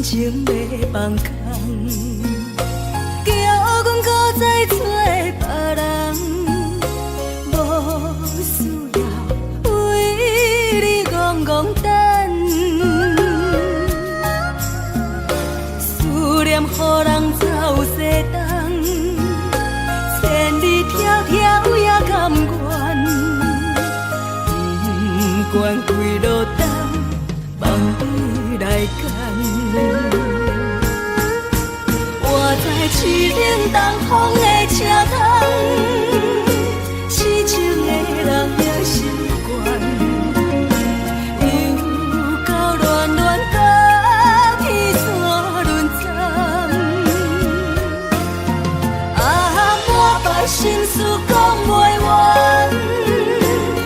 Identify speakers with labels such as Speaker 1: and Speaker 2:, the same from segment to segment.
Speaker 1: 情要放空，叫阮搁再找别人，无需要为你戆戆等，思念予人走西东，千里迢迢也甘愿，不管几路灯，梦伊来牵。我在市顶东风的车窗，痴情的人也习惯，又到乱乱甲天山轮站。啊，满腹心事讲袂完，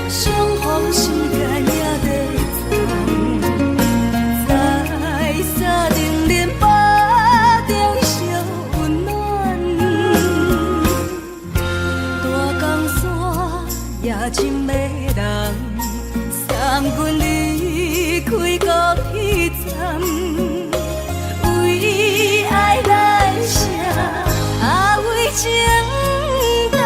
Speaker 1: 相逢时间也在藏，在沙定连巴中烧温暖。大江山夜深的人，送阮离开高铁站，为爱来写，为情等。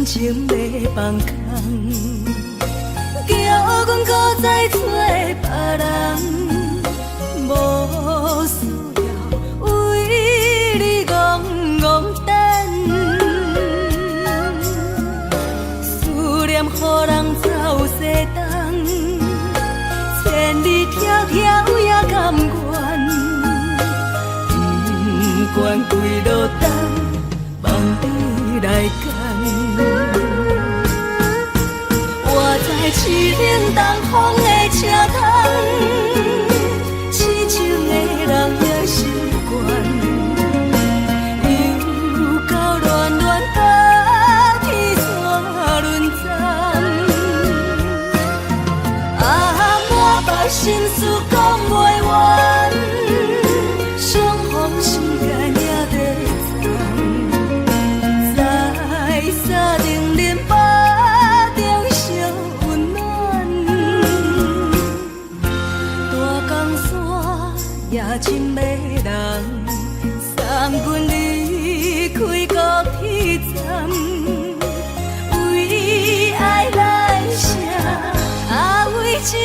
Speaker 1: 情要放空，叫阮搁再找别人，无需要为你戆戆等，思念予人走西东，千里迢迢也甘愿，不管几路灯，梦伊来牵。在市顶东风的车窗，痴情的人也习惯，又到乱乱甲天山轮站。啊，满腹心事讲袂完，相逢时间也在藏，在沙定连巴中烧温暖。大江山夜深的人，送阮离开高铁站，为爱来写，为情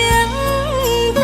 Speaker 1: 等。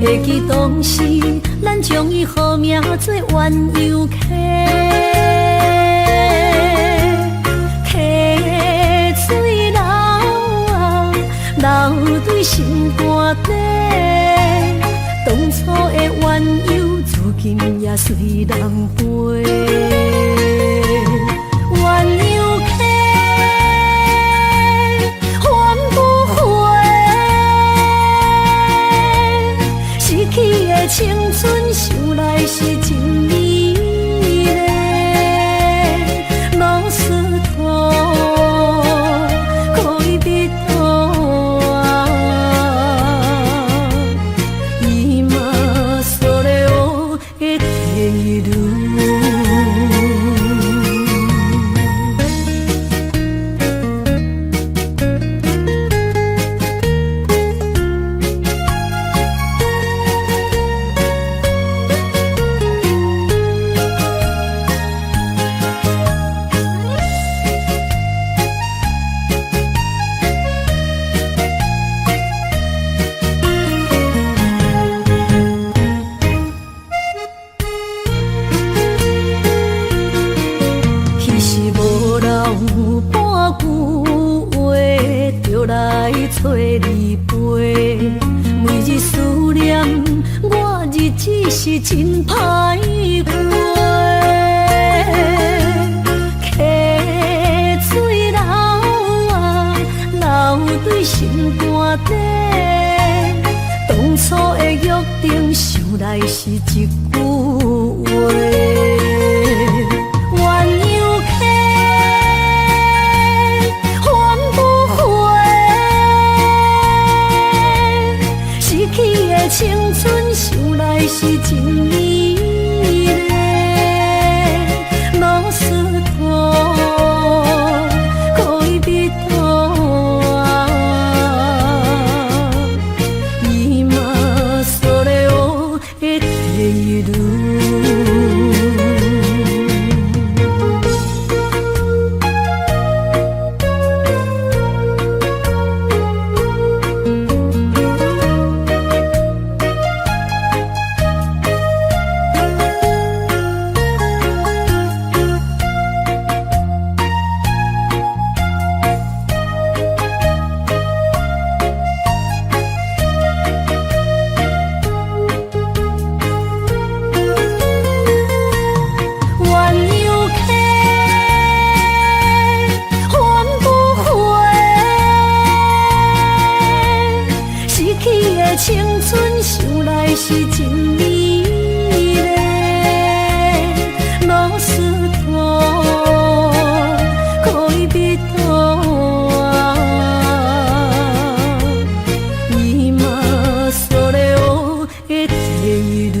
Speaker 1: 会记当时，咱将伊号名做鸳鸯溪，溪水流啊，流对心肝底。当初的鸳鸯，如今也随人飞。鸳鸯溪。青春想来是真美丽，老师徒是真歹过。溪水流啊，流对心肝底。当初的约定，想来是一句话。青春想来是真美丽，老师徒可以比拖啊，伊嘛所了的地路。青春想来是真美丽，老师徒可以比拖啊，伊嘛所了的地路。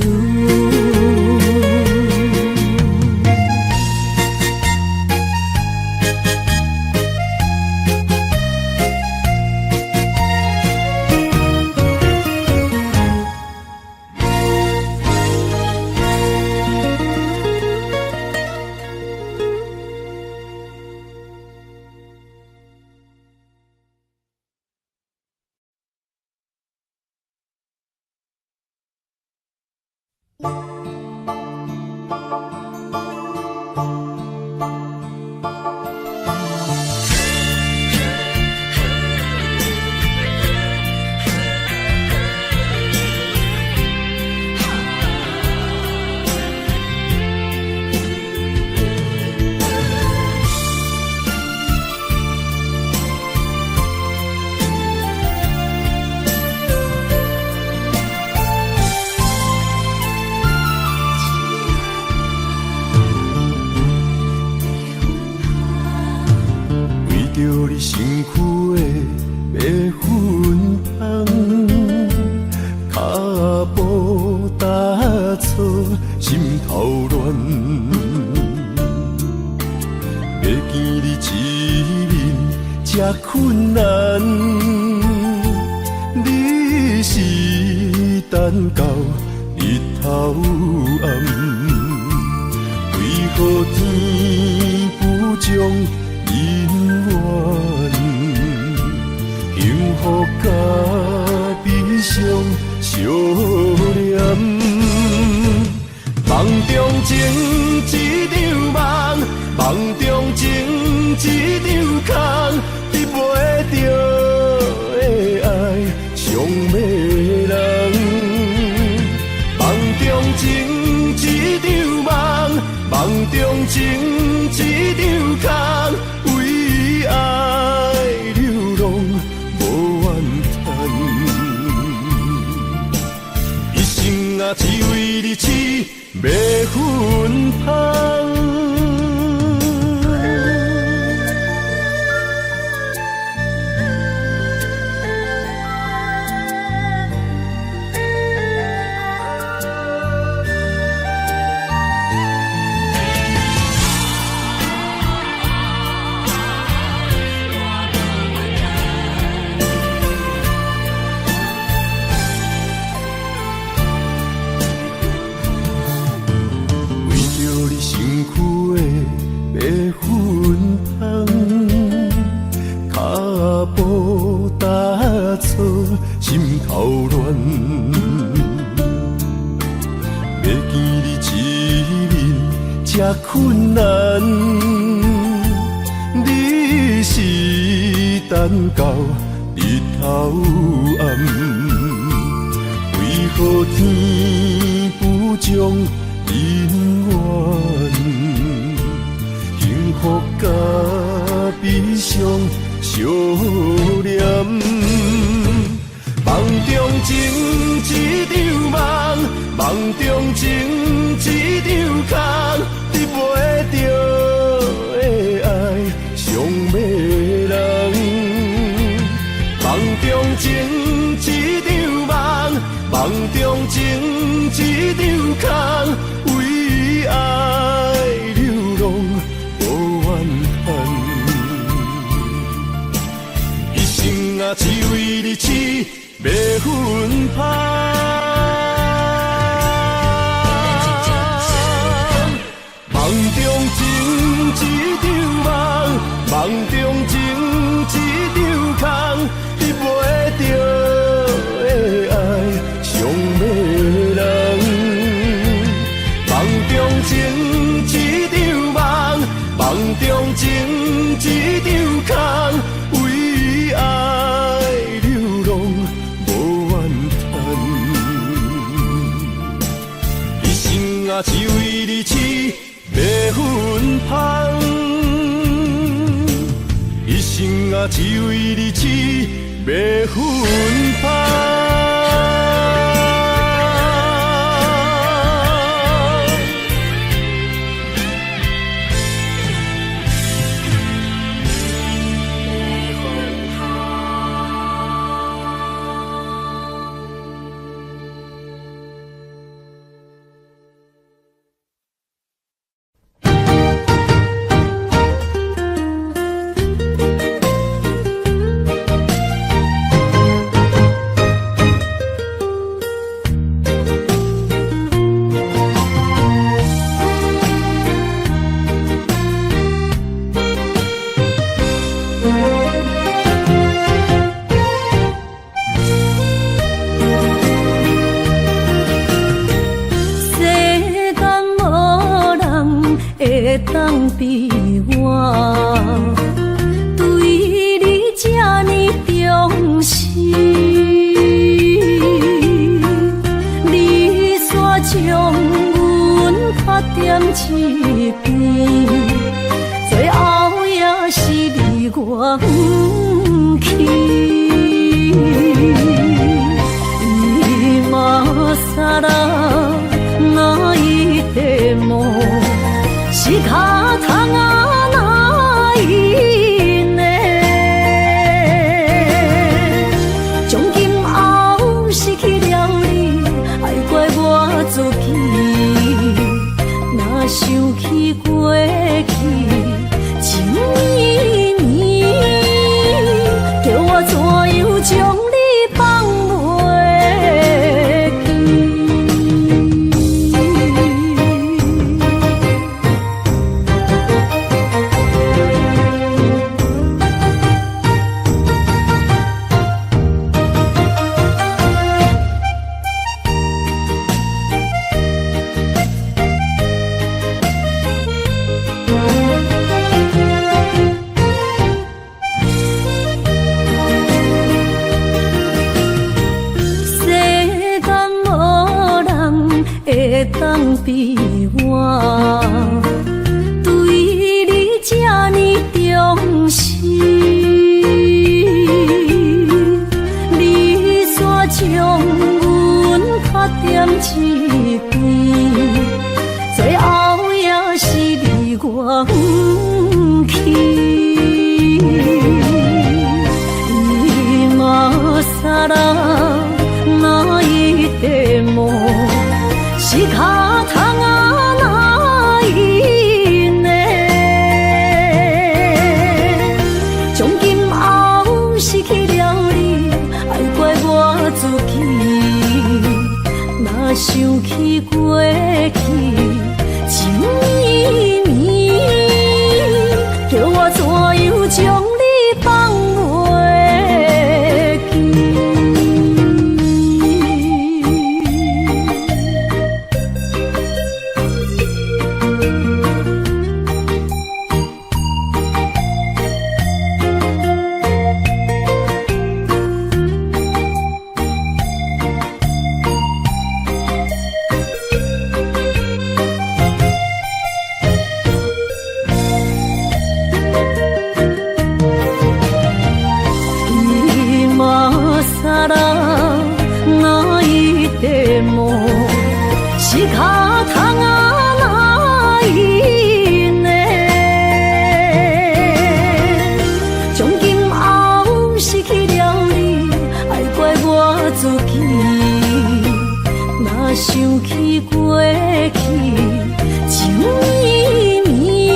Speaker 2: 着你身躯的白粉红，脚步踏错，心头乱。要见你一面这困难，你是等到日头暗，为何天不将？因缘，幸福甲悲伤相连，梦中情一场梦，梦中情一场空，得袂着的爱上迷人。梦中情一场梦，梦中情一场空。为爱流浪无怨叹，一生啊只为你痴白粉红。心头乱，要见你一面这困难，你是等到日头暗，为何天不种因缘，幸福甲悲伤相连。梦中情一场梦，梦中情一场空，你袂着的爱上迷人。梦中情一场梦，梦中情一场空，为爱流浪无怨恨，一生啊只为你痴。袂分芳，梦中情一场梦，梦中情一场空，你袂着的爱上迷人。梦中情一场梦，梦中情一场空，为爱流浪。只为你痴，袂分芳，一生啊，只为你痴，袂分芳。
Speaker 1: 当比我对你这呢重视，你煞将阮拍点一边，最后也是你我不去。今さら泣いても仕方がないね。从今后失去了你，爱怪我自己。若想起过去情绵绵，叫我怎样将你放袂记？当比我对你这呢重视，你煞将阮拍点一边，最后也是你我不去。今さら泣いても仕方がないね。从今后失去了你，爱怪我自己。若想起过去情绵绵，叫我怎样将你放袂记？你的梦，是脚痛啊哪依呢？从今后失去了你，爱怪我自己。若想起过去，情绵绵，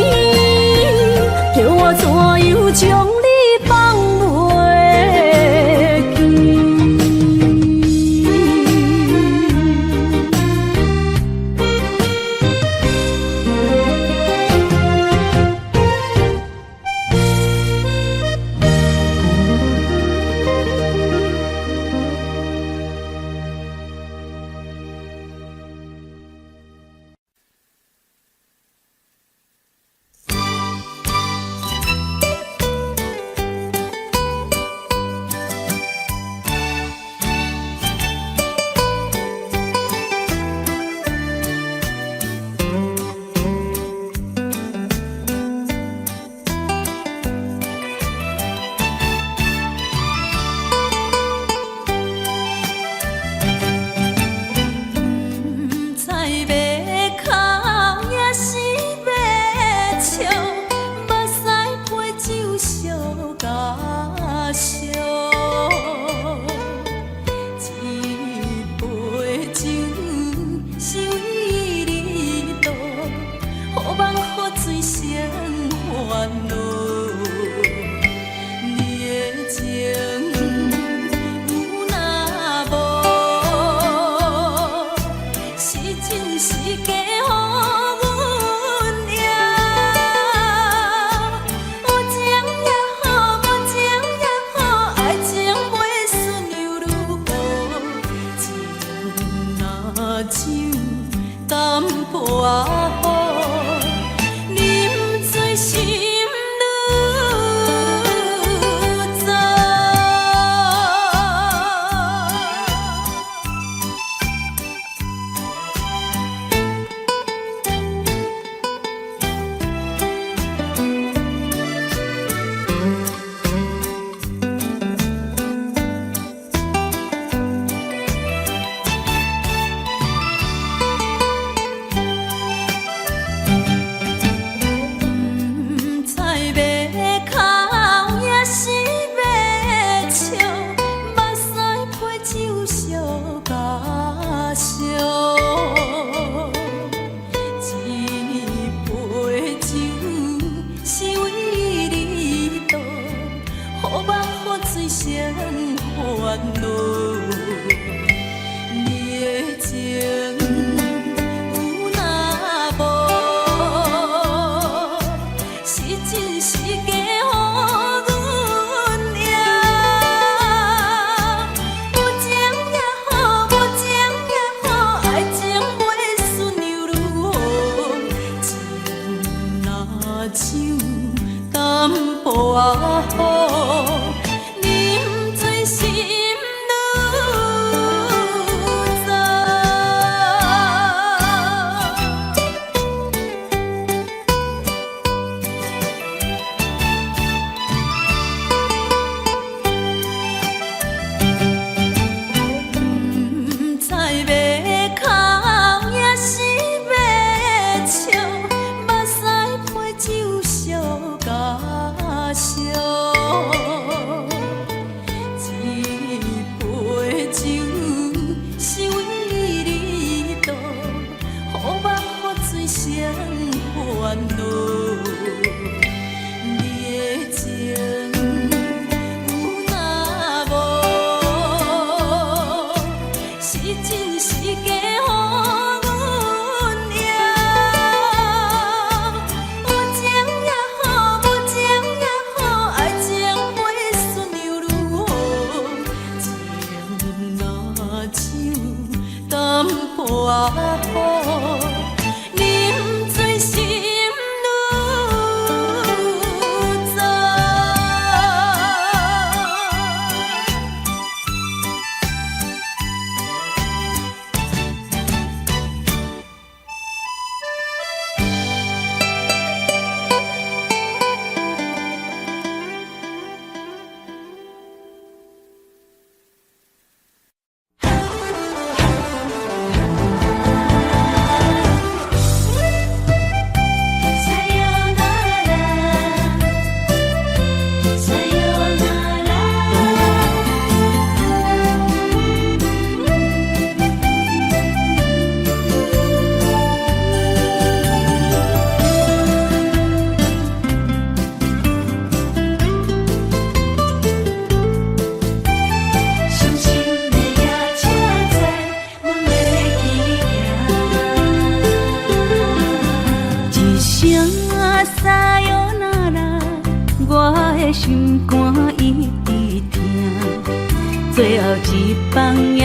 Speaker 1: 叫我怎样将你放袂记？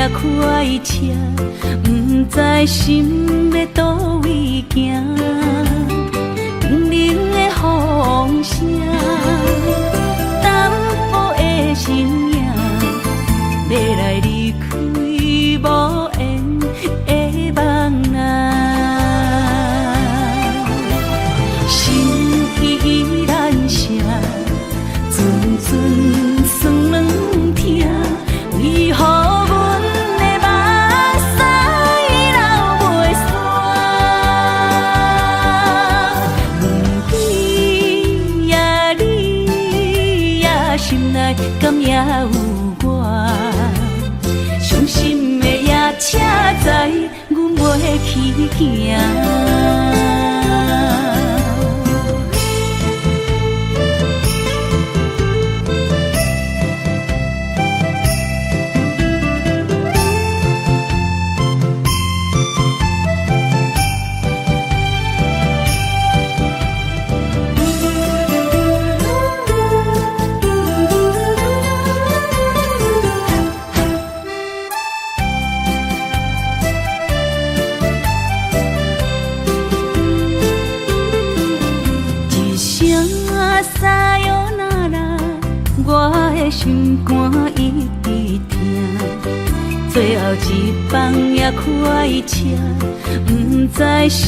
Speaker 1: 也开车，不知心要倒位行。冷冷的风声，淡薄的身影，要来离开无缘的梦啊。心依依然声，阵阵酸软痛，为何阮的目屎流袂煞？问你呀，你呀，心内敢也有我？伤心的也请知，阮袂去行。心肝一直疼，最后一放也开车，不知心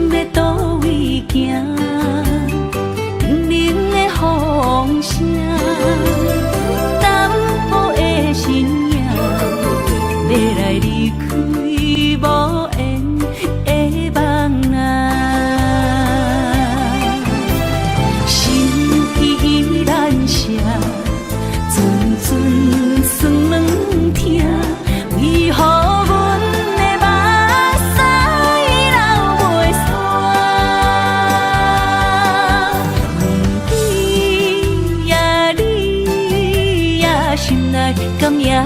Speaker 1: 要倒位行。冷冷的风声，淡薄的身影，要来离开无缘的梦啊。心依依然声。阵阵酸软痛，为何阮的目屎流袂煞？问你呀，你呀，心内敢也有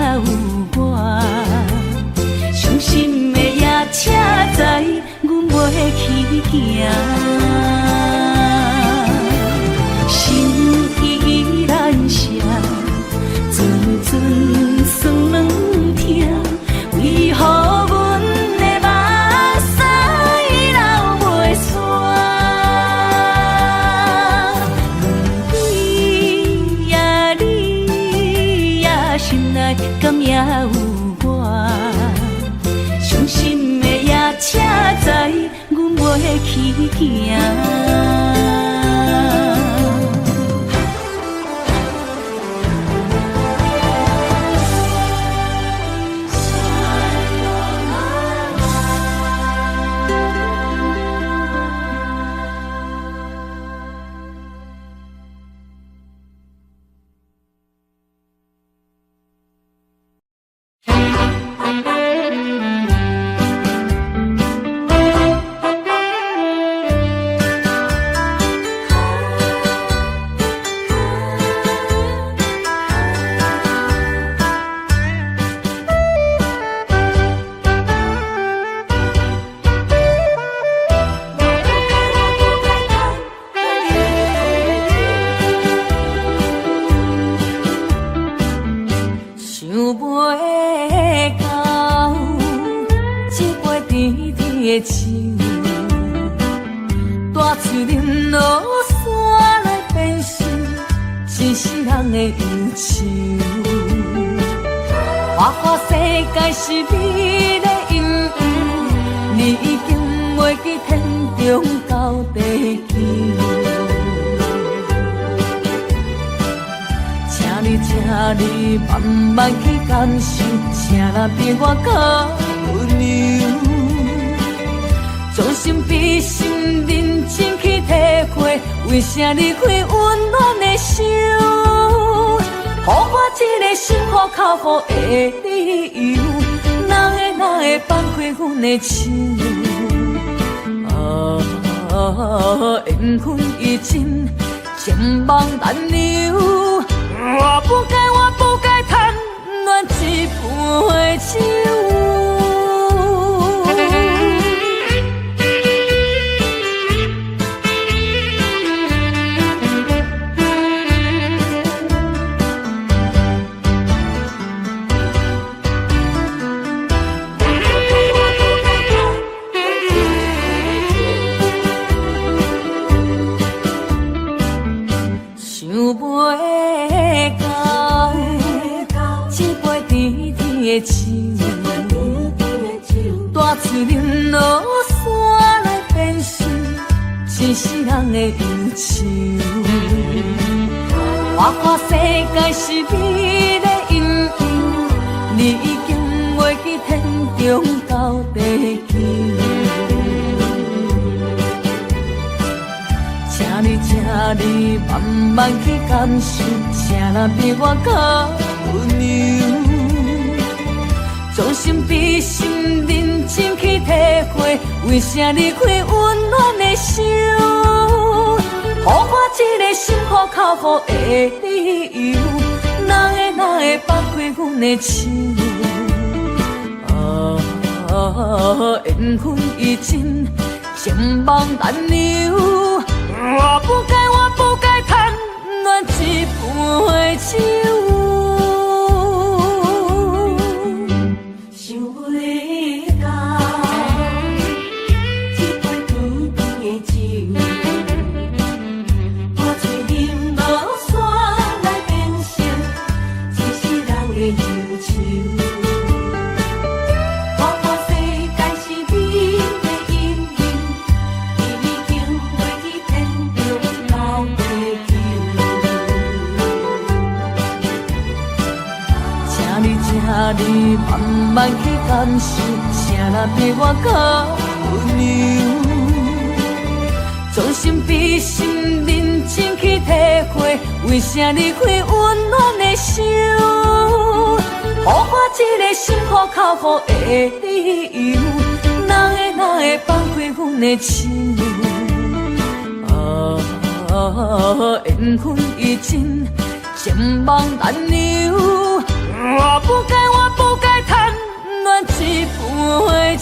Speaker 1: 我？伤心的也请知，阮袂去行。心依依然声。阵阵酸软痛，为何阮的目屎流袂煞？问你呀，你呀，心内敢也有我？伤心的也请知，阮袂去行。大树林落山来变成一世人的忧愁。花花世界是美的阴影，你已经袂记天中到地球。请你慢慢去感受，请若比我较温柔。将心比心，认真去体会，为啥离开温暖的手？予我一个幸福靠谱的理由，哪会放开阮的手？缘分已尽，情网难留。我不该贪恋一杯酒。破碎林落山来变成一世人的忧愁。我看世界是美丽阴影，你已经袂记天中到地球。请你慢慢去感受，请咱比我较温柔。将心比心，认真去体会，为啥离开温暖的手？予我一个心苦口苦的理由，哪会放开阮的手？缘分已尽，情梦难留。我不该贪恋一杯酒。你慢慢去感受，请咱比我较温柔。将心比心，认真去体会，为啥离开温暖的手？予我一个心苦口苦的理由，哪会放开阮的手？缘分已尽，情梦难留。我不该贪恋一杯酒。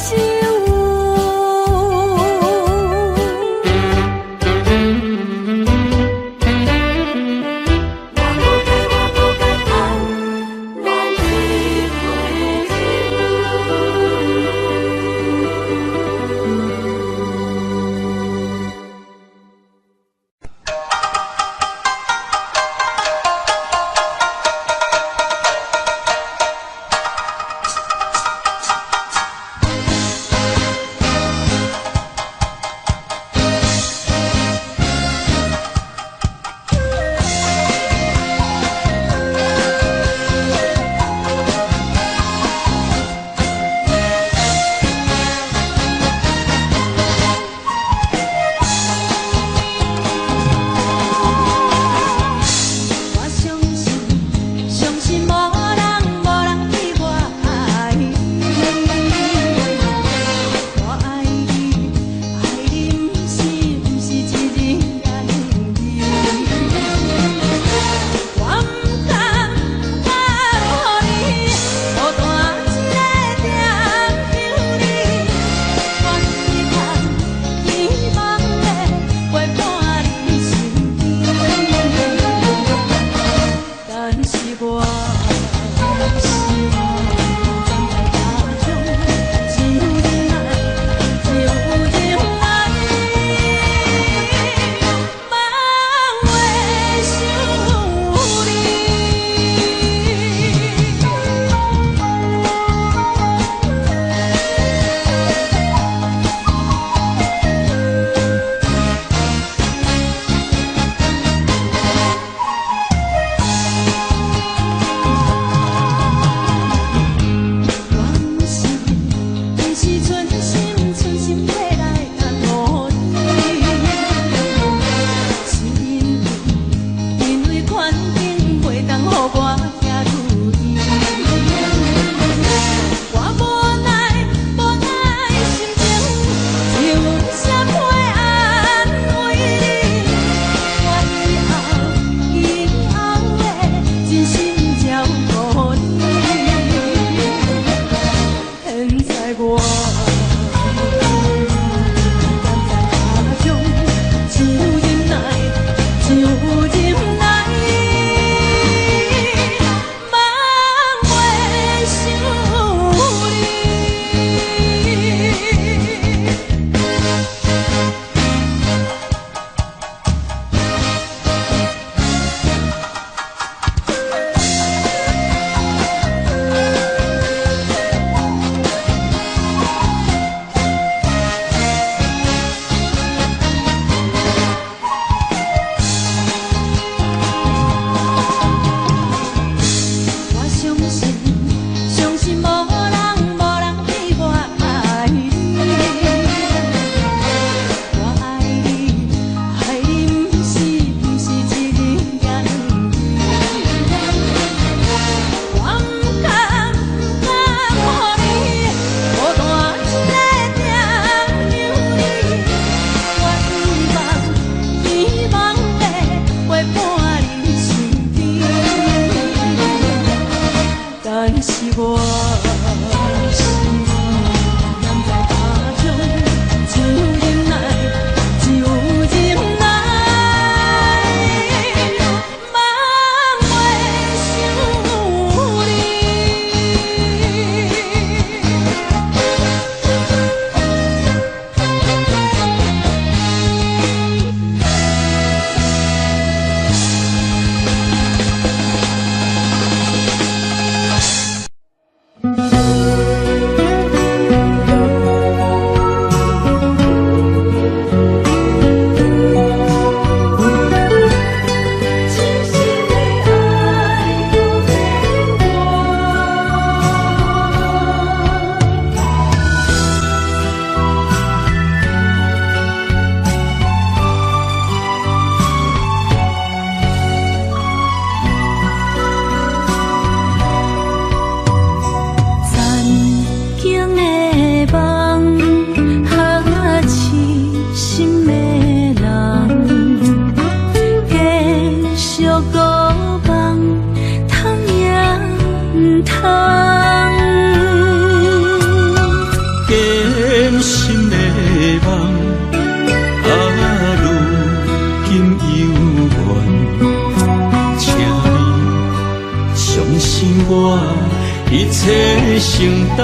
Speaker 3: 承担。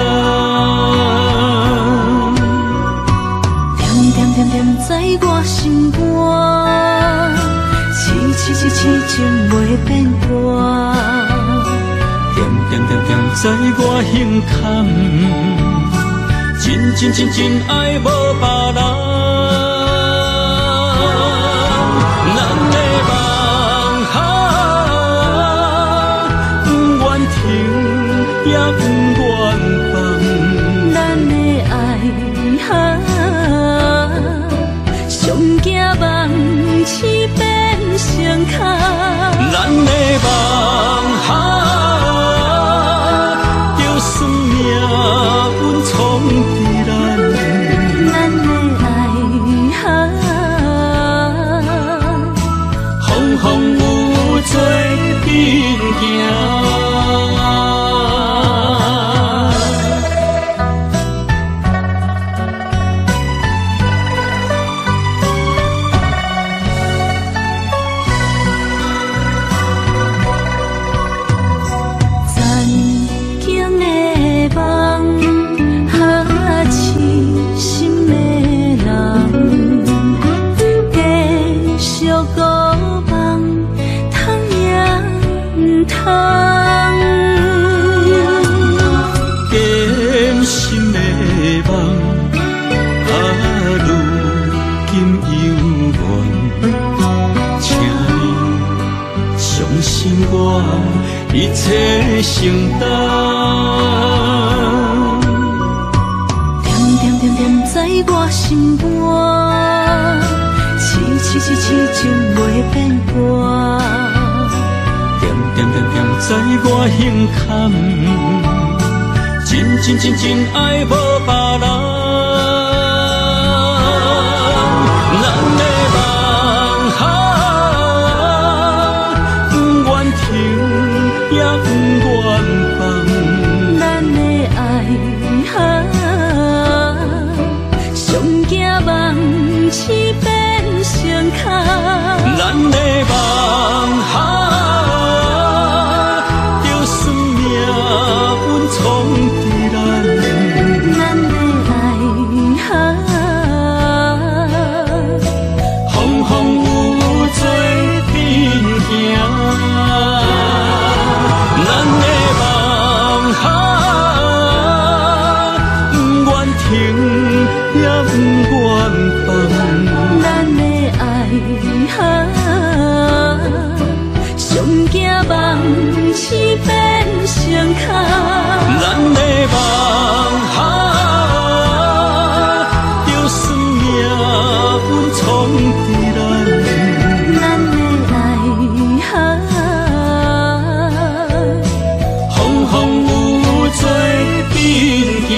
Speaker 1: 点点点点在我心肝，痴情袂变卦。
Speaker 3: 点点点点在我胸坎，真爱无别人。咱的梦不愿停，也不愿放。
Speaker 1: 咱的爱上惊梦痴变成空。
Speaker 3: 咱的梦就算命运闯伫咱，
Speaker 1: 咱的爱
Speaker 3: 风风雨做阵行。一切承担，
Speaker 1: 点点点点在我心肝，痴情袂变卦。
Speaker 3: 点点点点在我胸坎，真爱无别人。咱的梦不愿停，也不愿放。
Speaker 1: 咱的爱上惊梦痴变成空。
Speaker 3: 咱的梦就算命运闯伫咱，
Speaker 1: 咱的爱
Speaker 3: 风风雨做阵行。咱的梦不愿停，也不愿放。
Speaker 1: 咱的爱上惊梦痴变成空。
Speaker 3: 咱的梦就算命运闯伫咱，
Speaker 1: 咱的爱
Speaker 3: 风风雨做阵行。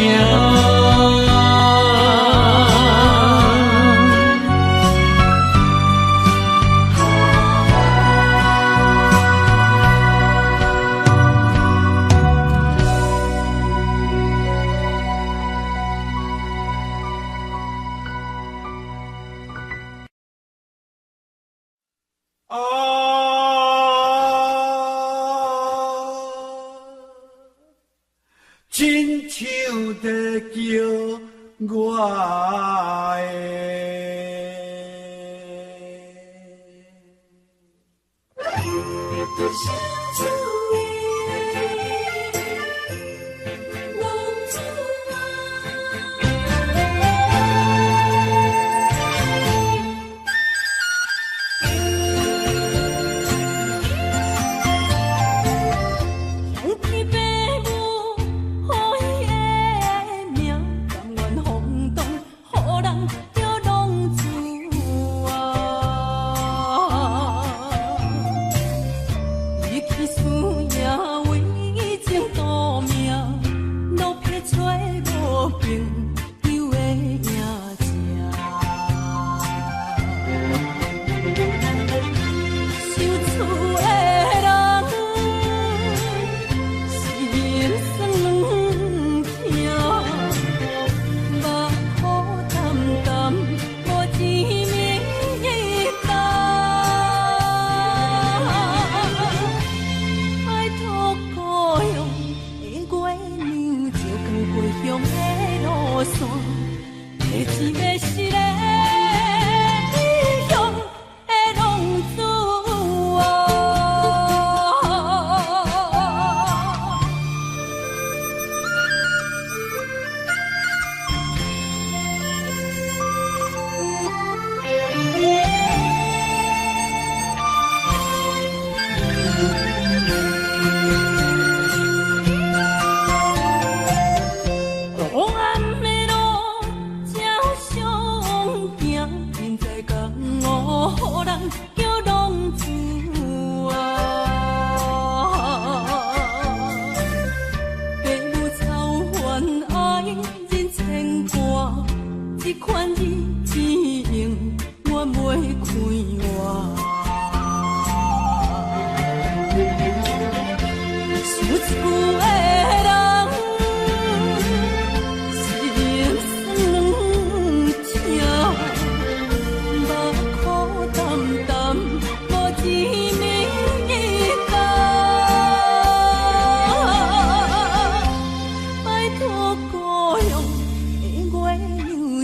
Speaker 2: 亲像在叫我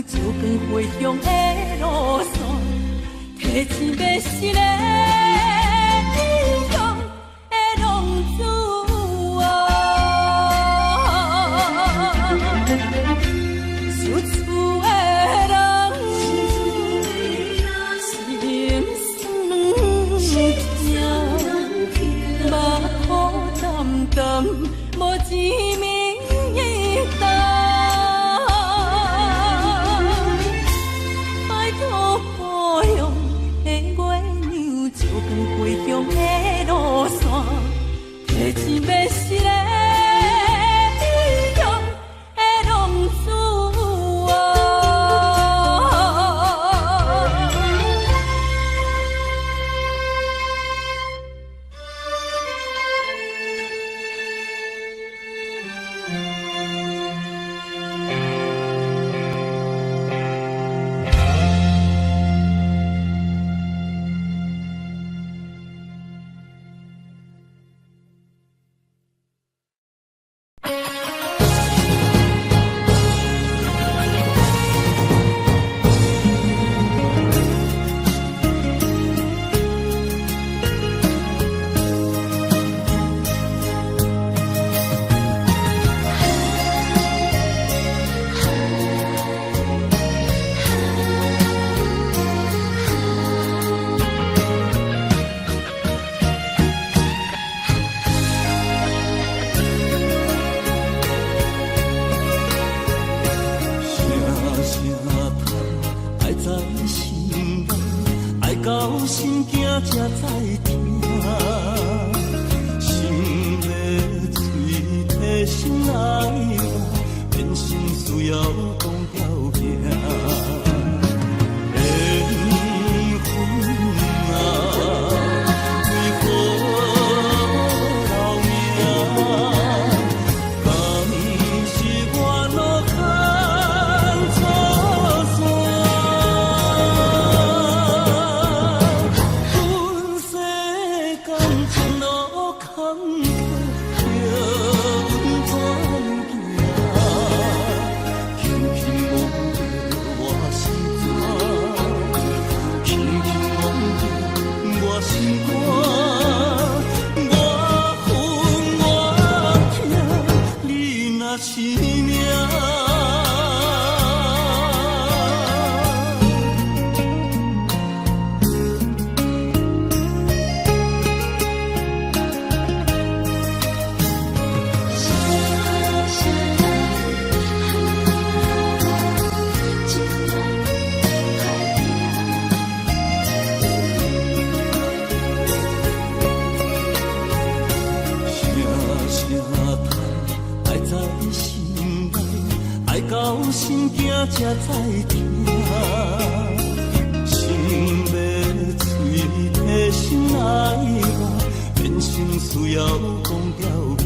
Speaker 1: 照光回乡的路线，提钱要是个英雄的浪子啊！想厝的人心酸两痛，目雨淡淡，无钱面重。拜托保佑的月娘，照光回乡的路线，提钱要是个英雄的浪子啊！
Speaker 3: 才知听，心要碎，提心来话，变成需要讲条命。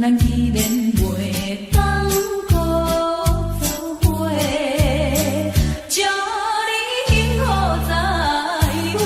Speaker 1: 咱依然袂当搁做伙，祝你幸福再会。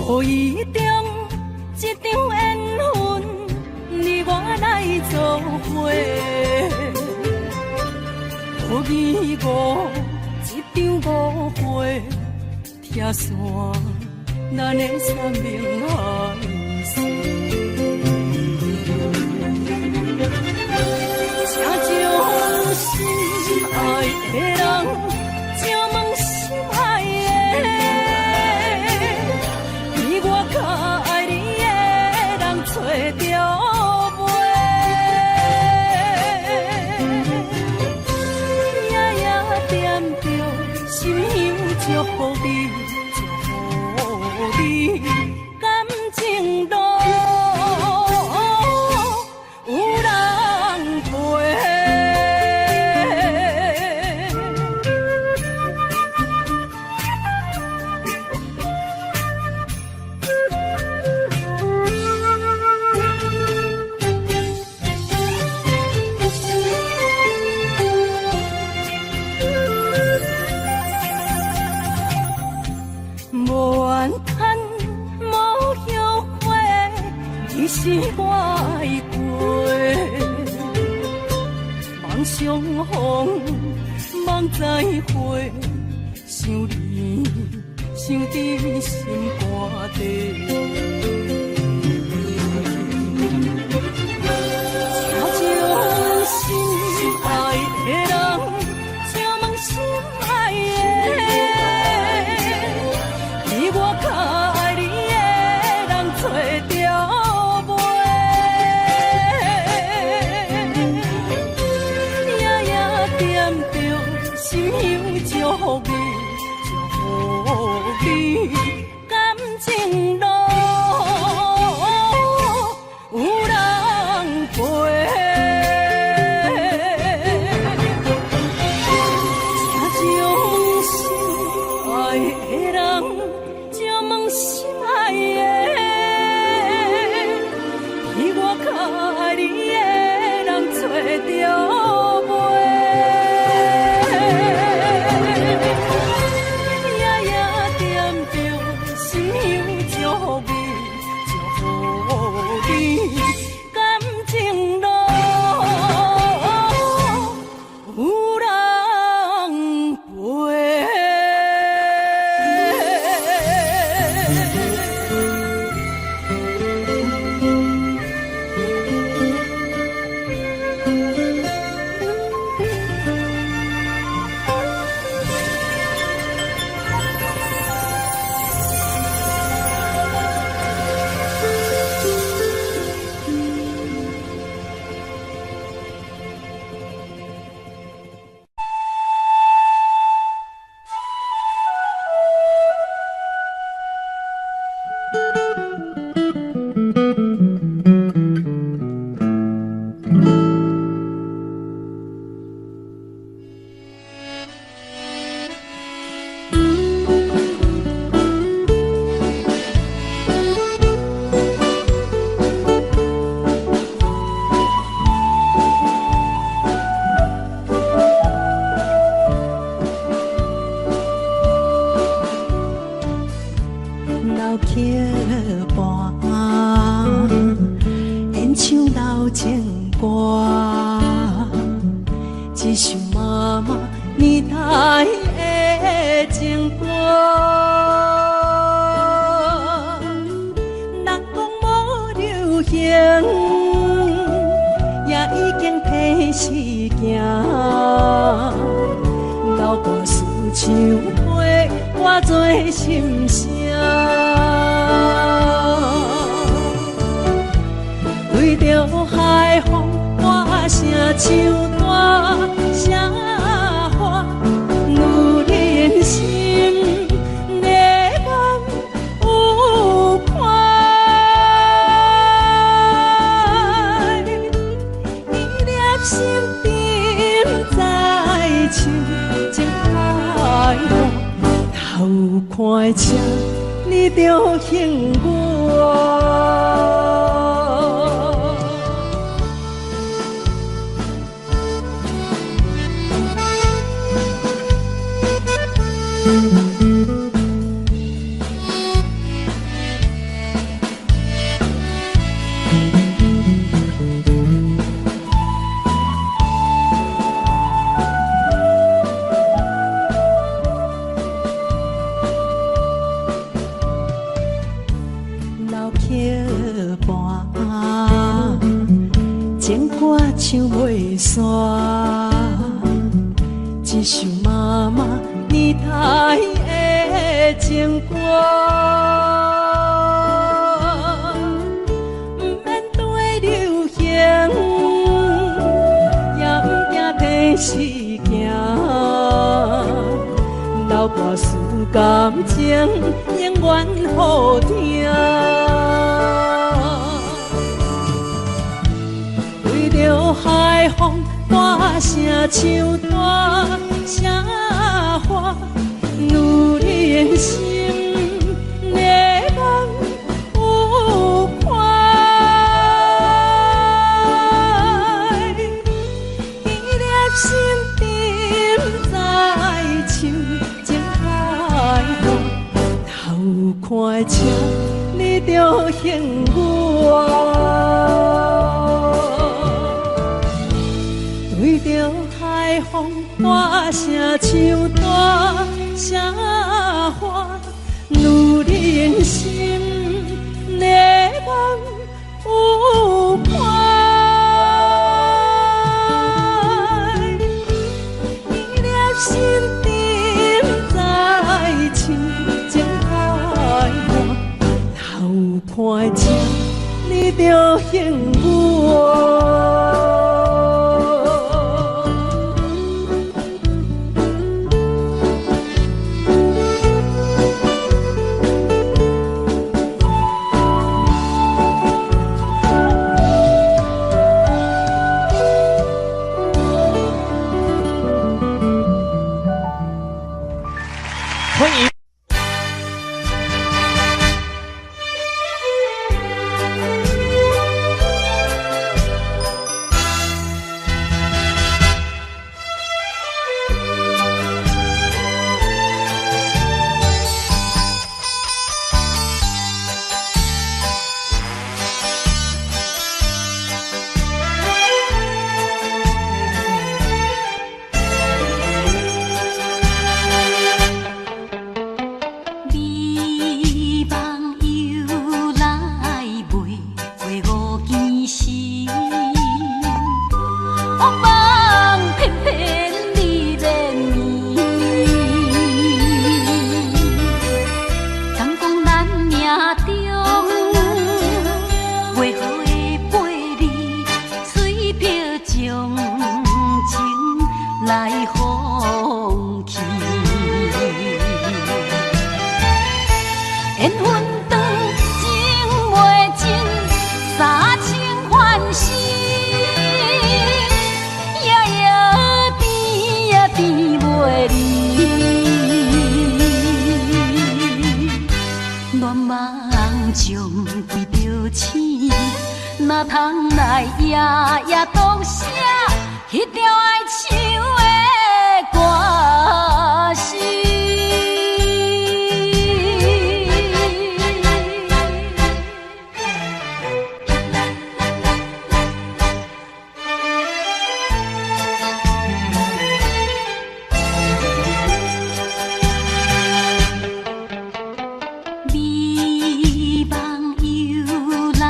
Speaker 4: 无一点一场缘分，你我来做伙。无义无一场误会，拆散咱的生命海誓。请将心爱的人，请问心爱的。较爱你的人找到袂，夜夜惦着心香祝福你，祝福你感情路有人陪。是我的过，梦相逢，梦再会，想你，想伫心肝底。请将心行，也已经提示行。流大思像花，化作心声。对着海风，歌声唱大声花，女人心热望有看。伊粒心沉在唱，情太浓，头看车，你着幸我。情歌唱袂煞，一首妈妈年代的情歌，不免对流行，也不惊提示行，流大思感情永远好听。着海风，歌声唱大声花，女人心热望有看。伊粒心沉在唱，情太浓，头看车，你着幸我。对着海风，歌声唱大声花，女人心热望有看。伊粒心沉在唱，情太浓，头看车，你着幸我。
Speaker 5: 欢迎。
Speaker 1: 哪通来夜夜读写迄条爱唱的歌词？美梦又来。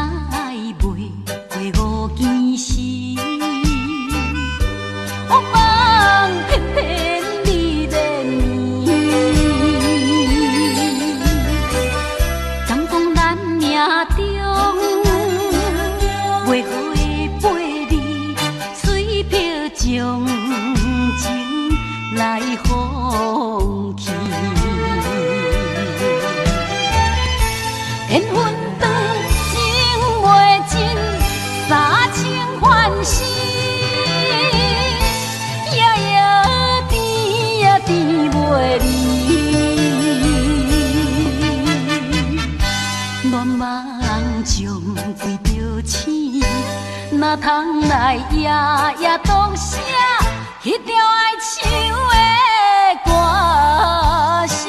Speaker 4: 醒，哪通来夜夜当写迄条爱唱的歌词。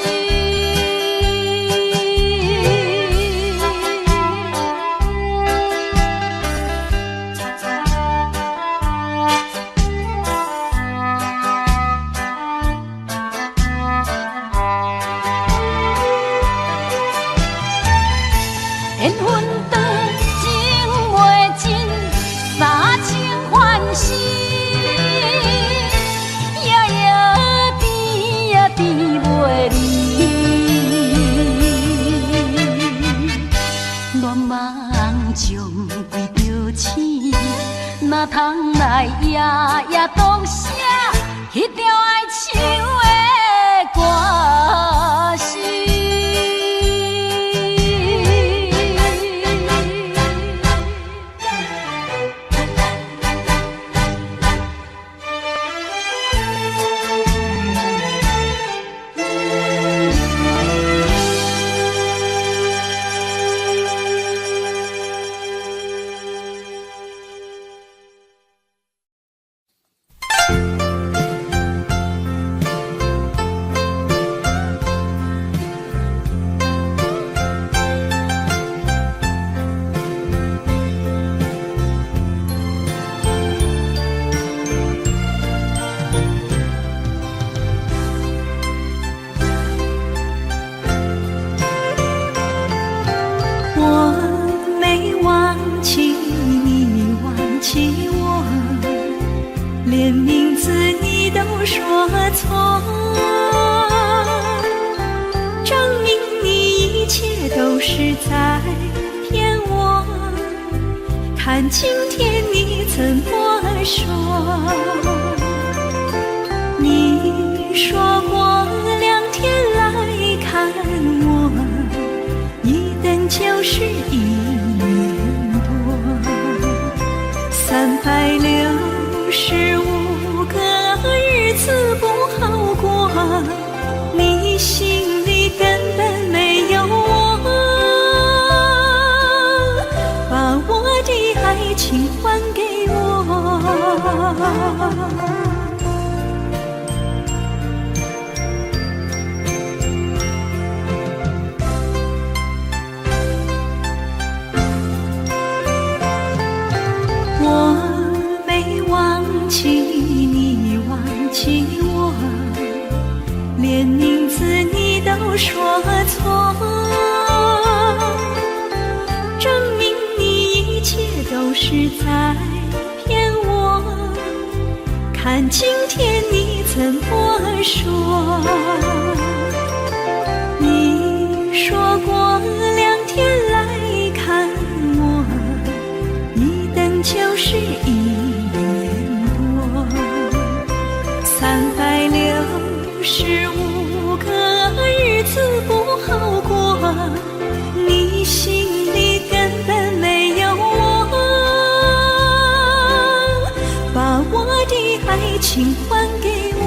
Speaker 4: 缘分长情袂尽，三情换死，夜夜甜呀甜袂离。乱梦中规着醒，哪通来夜夜当写迄条爱唱的歌词。
Speaker 1: 连名字你都说错，证明你一切都是在骗我。看今天你怎么说？你说过2天来看我，一等就是1年多，365个日子不好过，你心里根本没有我，把我的爱情还给我。连名字你都说错，证明你一切都是在骗我。看今天你怎么说？你说过2天来看我，一等就是1年多，365个日子不好过，你心里根本没有我，把我的爱情还给我。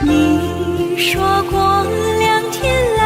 Speaker 1: 你说过2天来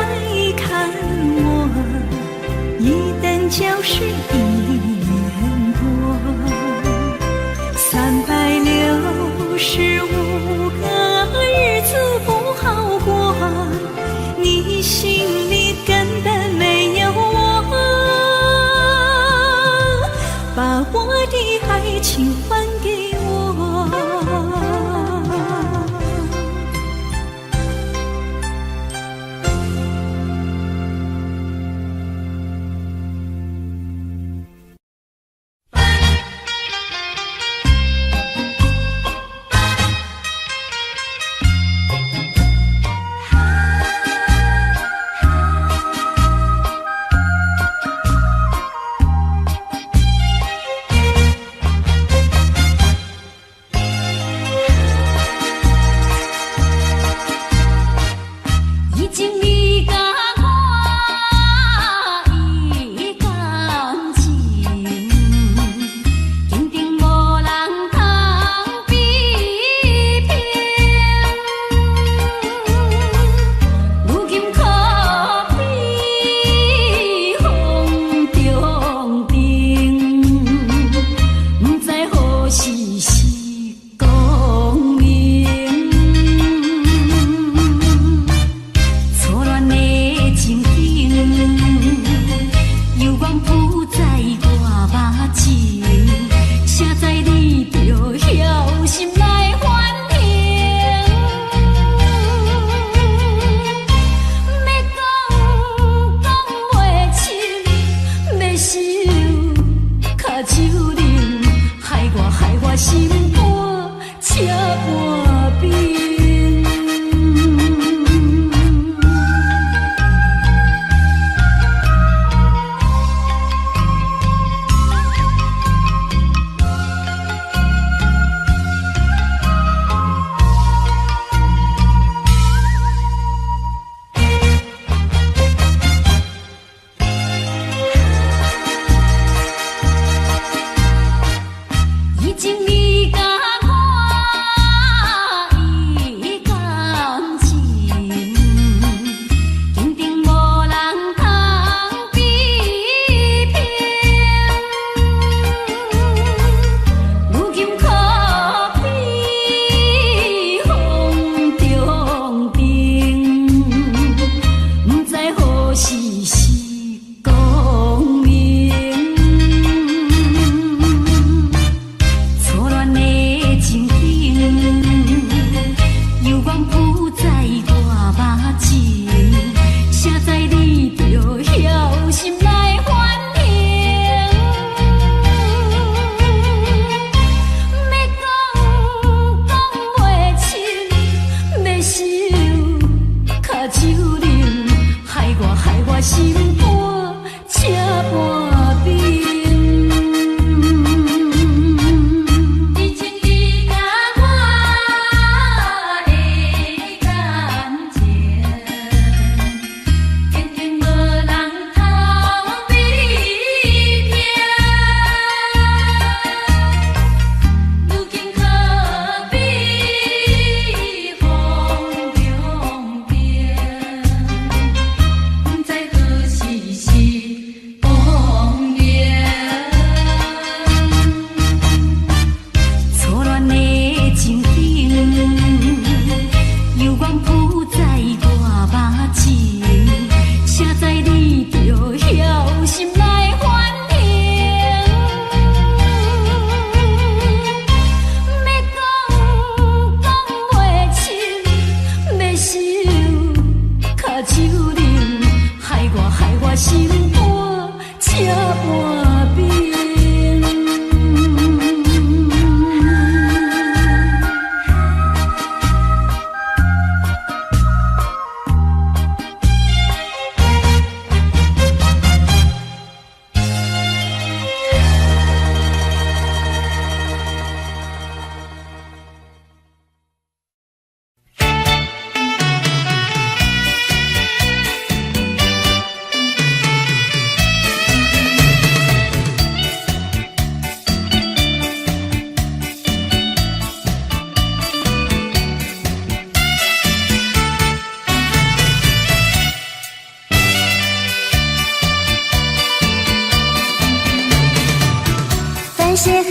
Speaker 1: 谢河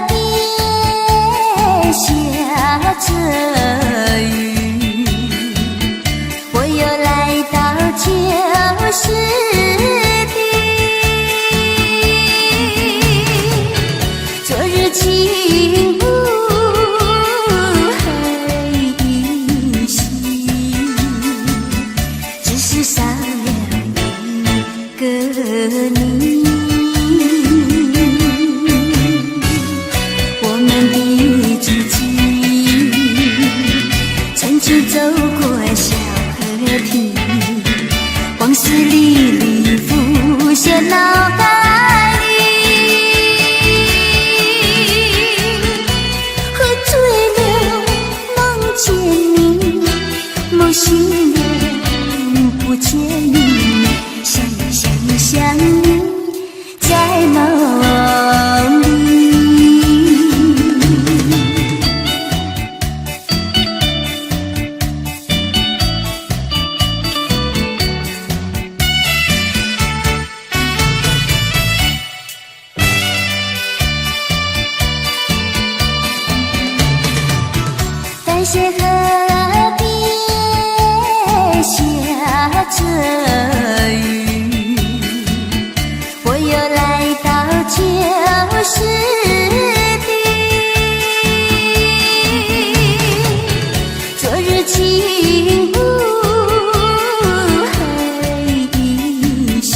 Speaker 1: 边下着雨，我又来到旧时地。昨日轻雾黑依稀，只是少了一个你。走过小河堤，往事历历浮现脑海里。喝醉了梦见你，梦醒了不见你，想你在梦里。淡水河边下着雨，我又来到旧时地。昨日轻雾黑依稀，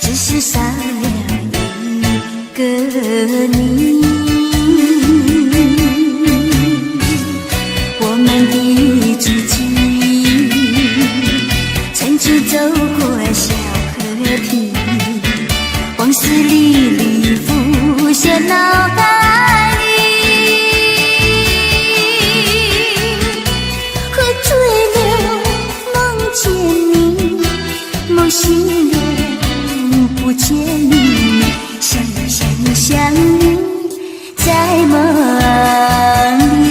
Speaker 1: 只是少了一个你。我们的知己曾经走过小河堤，往事历历浮现脑海里。喝醉了梦见你，梦醒了不见你，想你在梦里。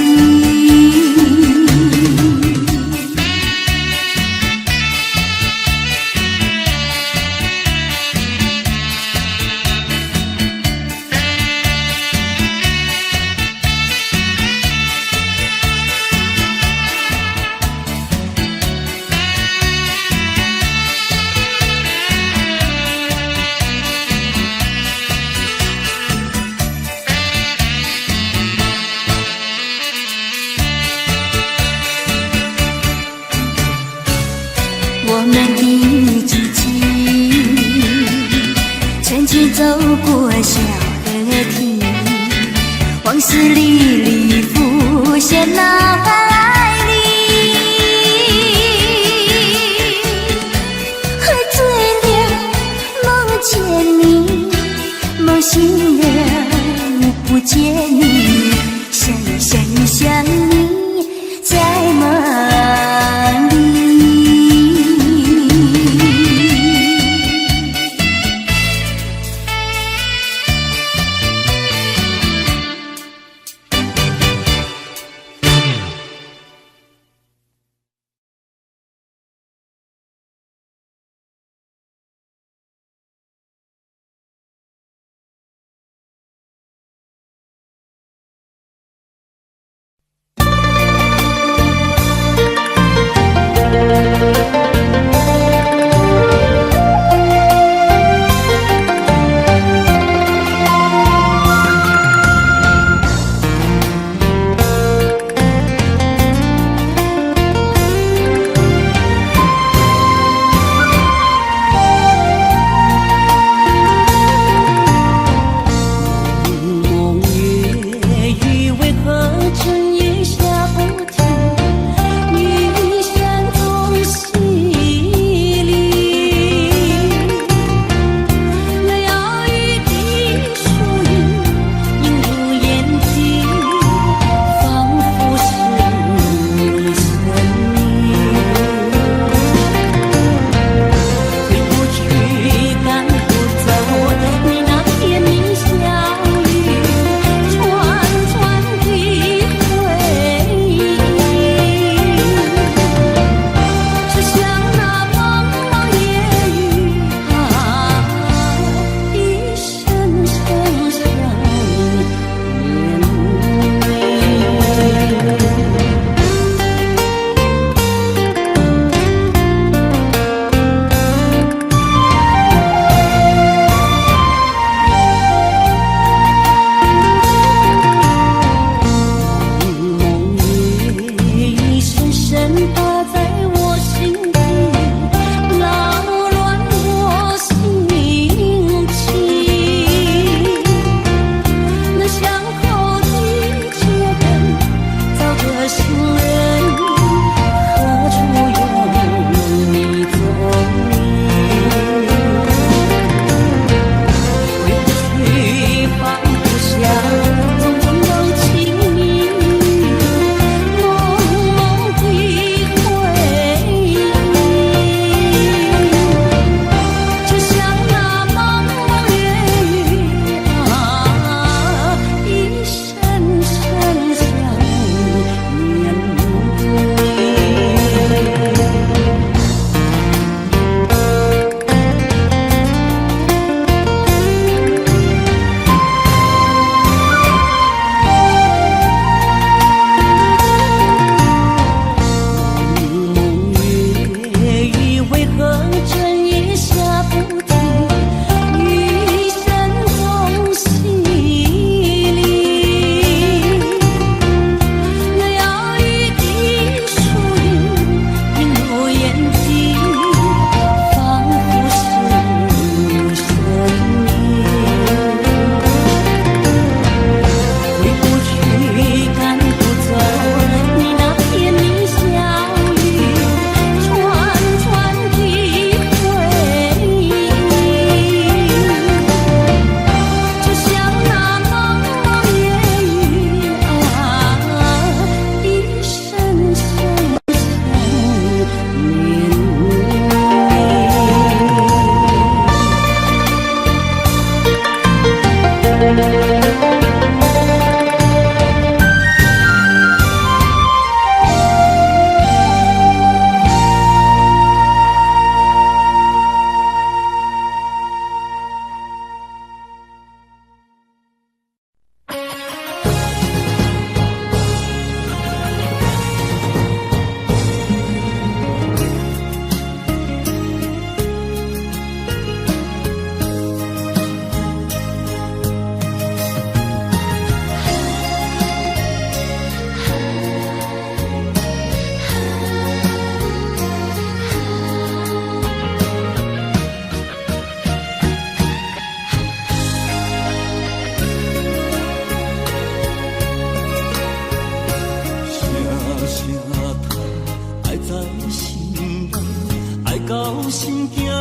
Speaker 1: 我们的知己曾经走过小河堤，往事历历浮现脑海里。喝醉了梦见你，梦醒了不见你，想你在梦里。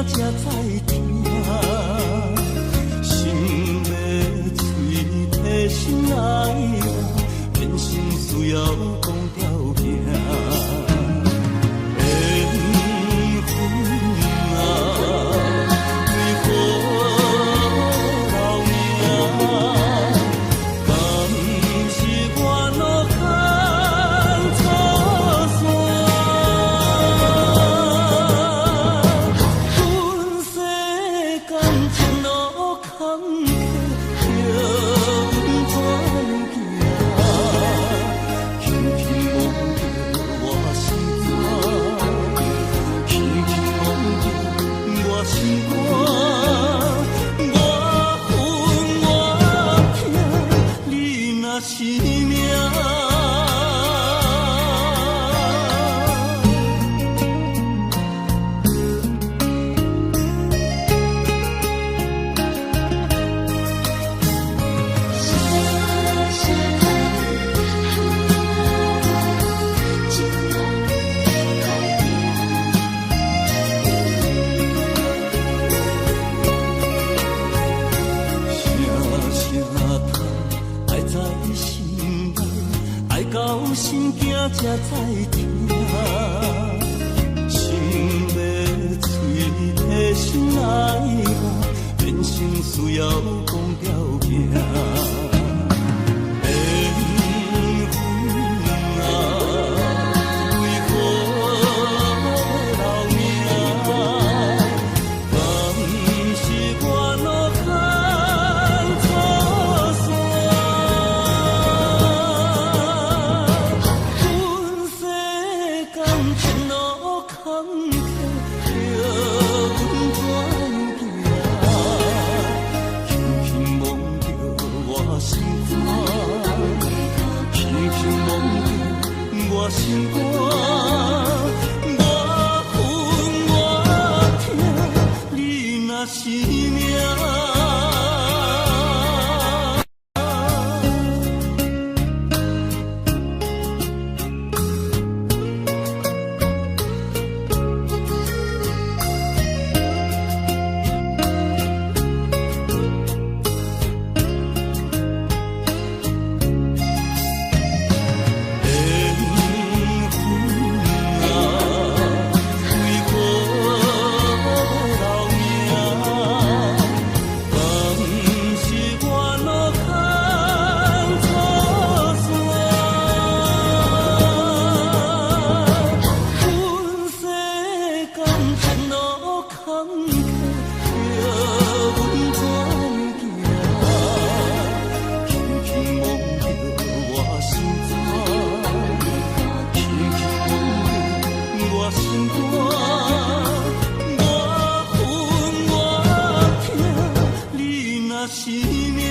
Speaker 3: 才知听，心要嘴替心来话，人生需要讲条行。缘分啊，为何留名？敢是我路坎错线？阮世间前路坎坷，叫阮怎行？轻轻摸着我心肝，轻轻摸着我心肝，我恨我痛，你若是命。心惊才知听，心要嘴替心来话，人生需要讲条行。缘分啊，为何留名？敢是我路坎错线？前路坎坷，叫阮怎行？轻轻摸着我心肝，轻轻摸着我心肝，我恨我痛，你若是命。是命。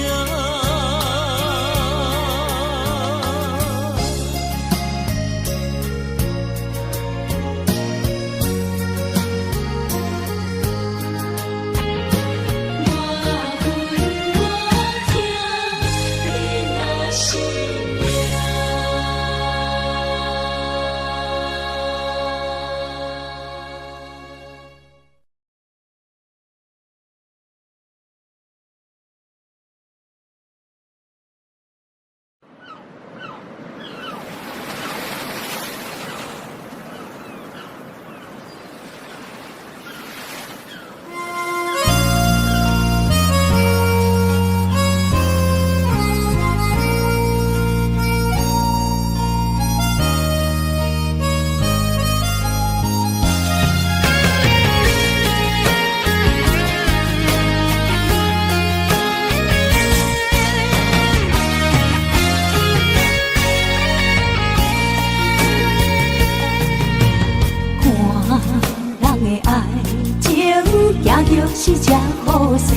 Speaker 3: 是这好势，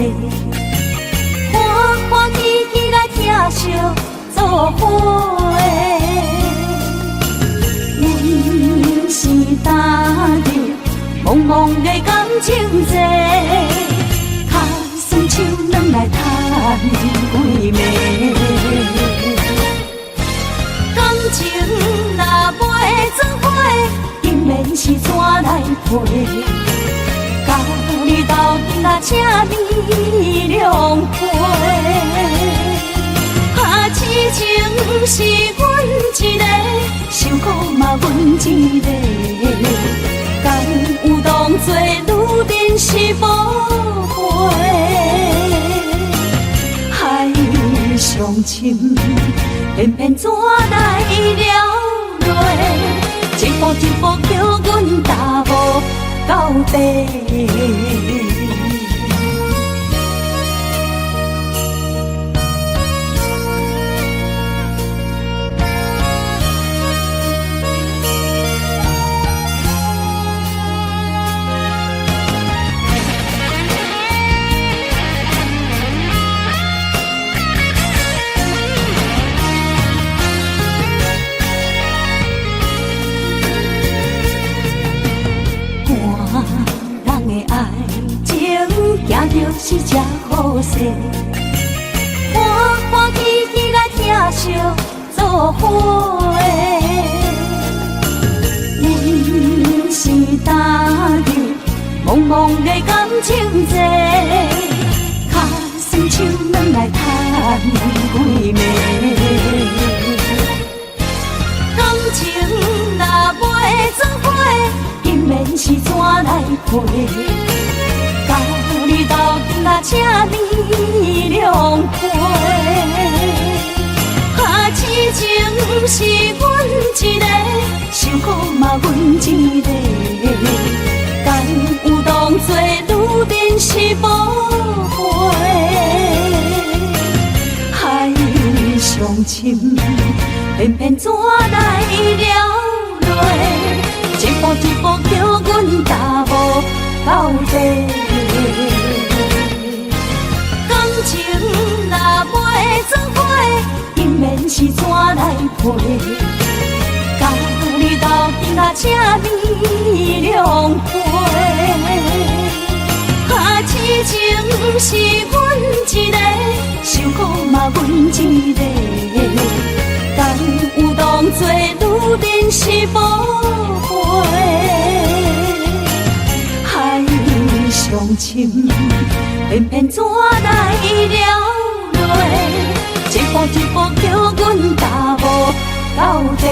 Speaker 3: 欢欢喜喜来听相作伙的。阮是踏入茫茫的感情债，卡酸手软来叹几暝。感情若袂转花，今然是怎来陪？
Speaker 1: 请你谅陪。啊，痴情是阮一个，受苦嘛阮一个，敢有当作女人是无悔？海上深，偏偏怎来了落？一步一步叫阮踏无到底。行着是这好势，欢欢喜喜来疼惜做伙。人生打着茫茫的感情债，脚酸手软来叹几暝。感情若袂做伙，因免是怎来陪？家己斗阵请你谅陪。啊，痴情是阮一个，受苦嘛阮一个，敢有当作女人是无悔？海上深，偏偏怎来了落？一步一步叫阮踏无到底。感情若袂做伙，因免是怎来陪？家己斗阵请你谅陪。啊，痴情是阮一个，受苦嘛阮一个，敢有当作女人是无悔？海上深，偏偏怎来了落？一步一步叫阮踏无到底。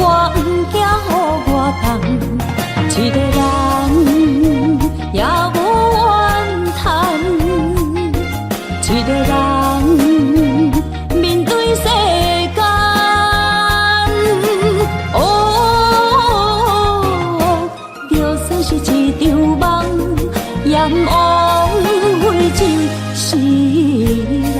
Speaker 1: 我不惊予我扛，一个人也无怨叹，一个人面对世间。哦，就算是一场梦，也不枉费一世人。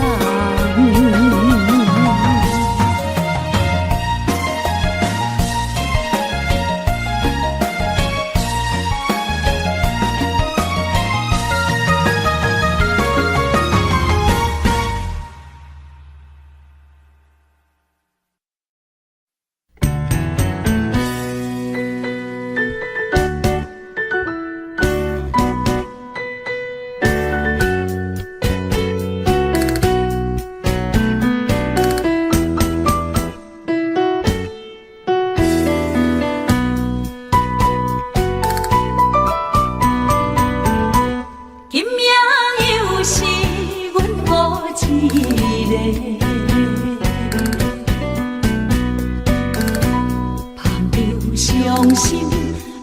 Speaker 1: 伤心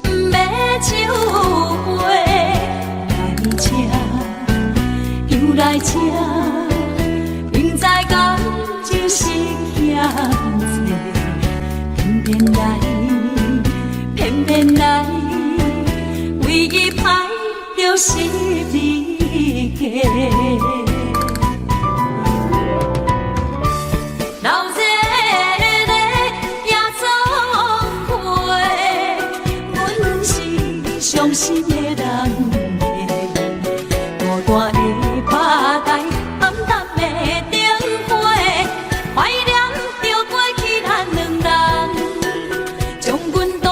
Speaker 1: 不要酒杯来吃，又来吃，明知感情是欠债，偏偏来，唯伊歹着是你家。伤心的人，大大的巴台，暗淡的灯花，怀念着过去咱两人，将阮当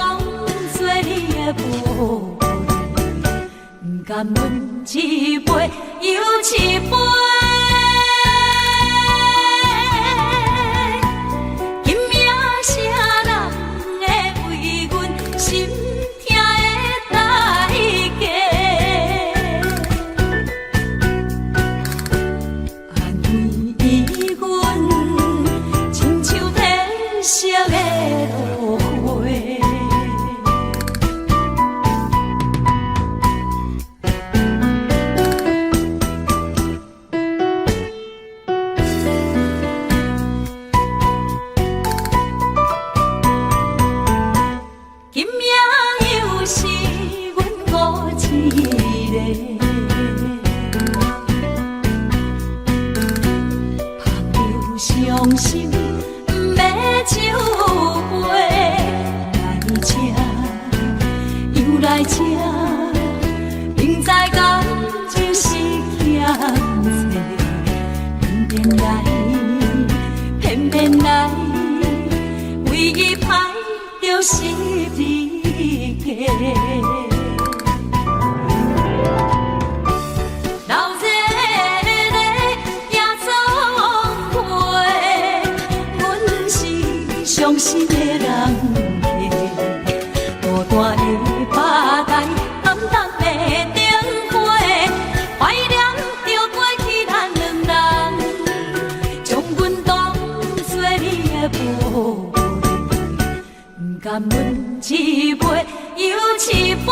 Speaker 1: 作你的无礼，不甘阮一杯又一杯。伤心不要酒杯来吃，又来吃，明知感情是欠债，偏偏来，唯伊歹着是你家。伤心的人，大大的巴台，暗淡的灯花，怀念着过去咱两人，将阮当作你的无礼，不甘阮一杯又一杯。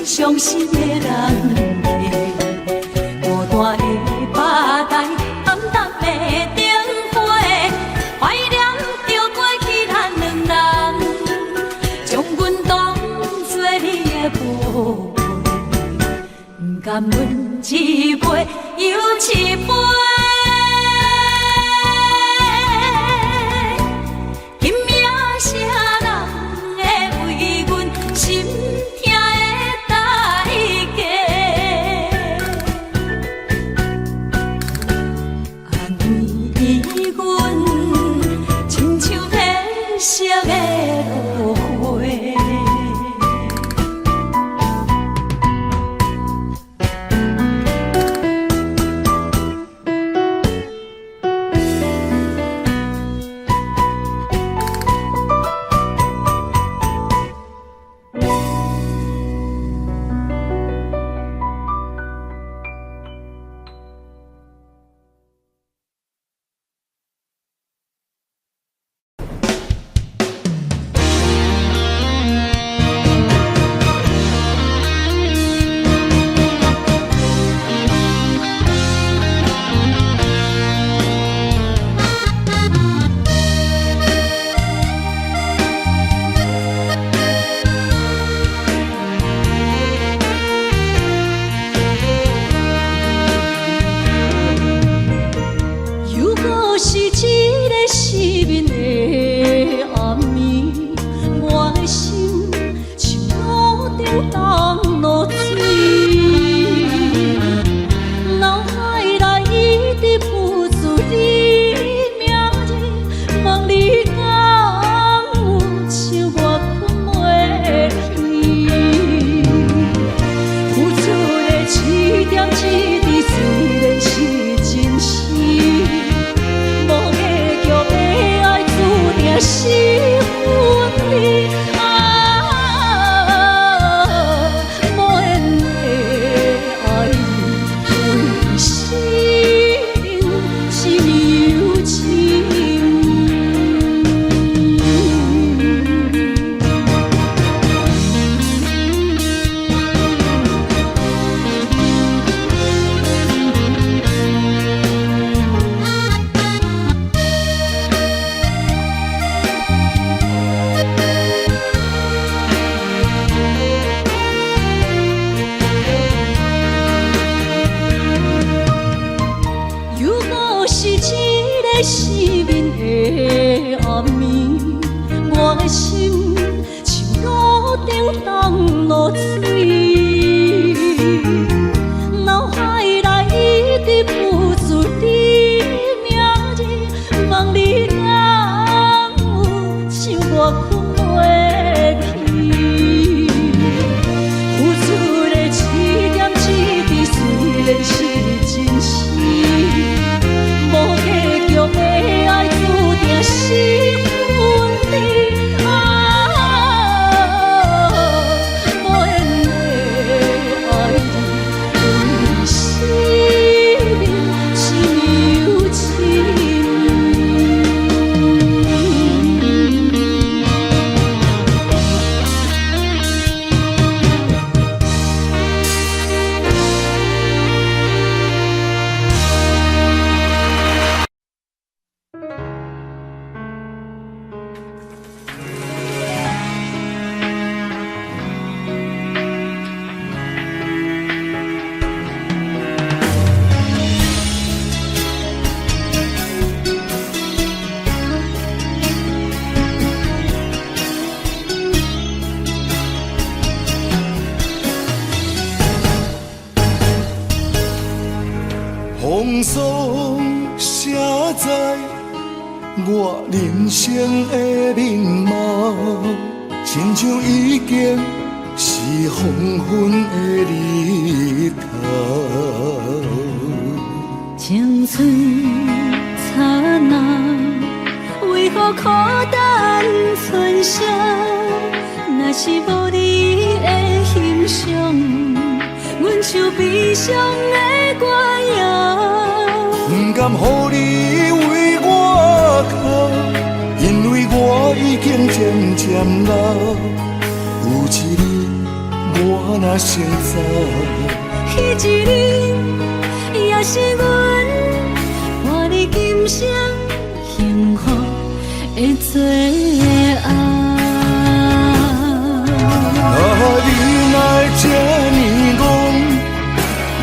Speaker 1: 伤心的人，大大的巴台，暗淡的灯花，怀念着过去咱两人，将阮当作你的无礼，不甘阮一杯又一杯。亲像褪色的落花。
Speaker 2: 风霜写在我人生的面貌，亲像已经是黄昏的日头。
Speaker 1: 青春刹那，为何孤单存剩？若是无你的欣赏，阮就悲伤的歌谣。
Speaker 2: 不甘予你为我哭，因为我已经渐渐老。有一日我若先走，
Speaker 1: 彼一日也是阮伴你今生幸福的最后。
Speaker 2: 你若这呢戆，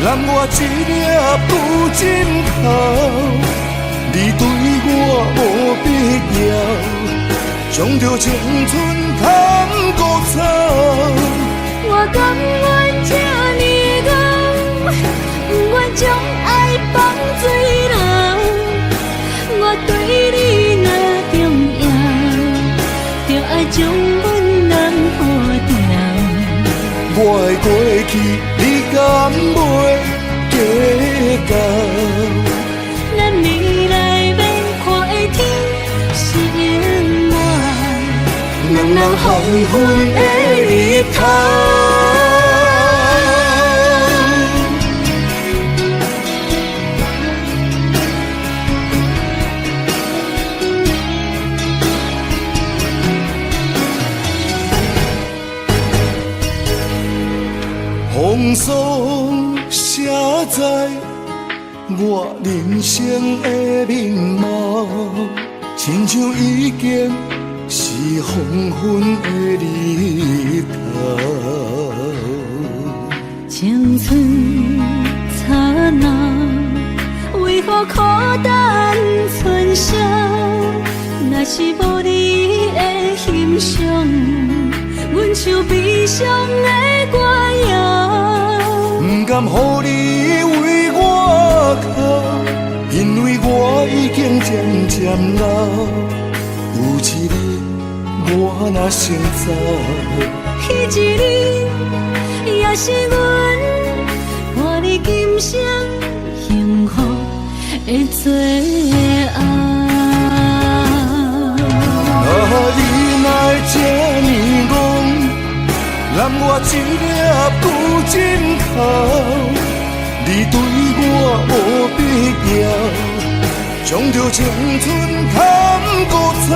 Speaker 2: 揽我一粒不尽头，你对我无必要，将着青春通孤草。
Speaker 1: 我甘愿这呢戆，不愿将爱放水流。我对
Speaker 2: 过去，你敢袂计较？
Speaker 1: 咱未来免看的天是永远，人人黄昏的日头。
Speaker 2: 风霜写在我人生的面貌，亲像已经是黄昏的日头。
Speaker 1: 青春刹那，为何孤单春宵？若是无你的欣赏，阮像悲伤的歌谣。
Speaker 2: 不甘予你为我哭，因为我已经渐渐老。有一日我若先走，
Speaker 1: 彼一日也是阮伴你今生幸福的最后。
Speaker 2: 你哪会这呢戆？揽我一粒旧枕头，你对我无必要，将着青春砍孤草。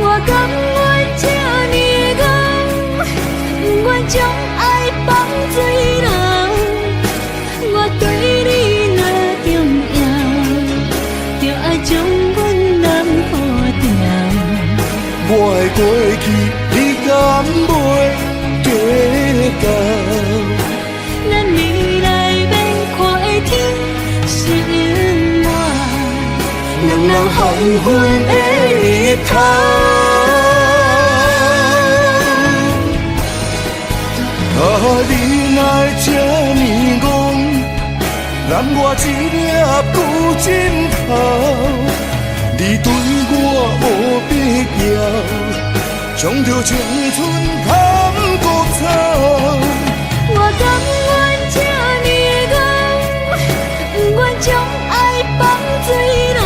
Speaker 1: 我甘愿这呢戆，不愿将爱放水流。我对你若重要，就爱将阮人付掉。
Speaker 2: 我的过去，你敢袂计较？
Speaker 1: 咱未来免看的天是永远，人人黄昏的日头。
Speaker 2: 你哪会这呢戆？揽我一粒旧枕头，你对我无必要，将着青春砍孤草。
Speaker 1: 我甘愿这呢戆，不愿将爱放水流。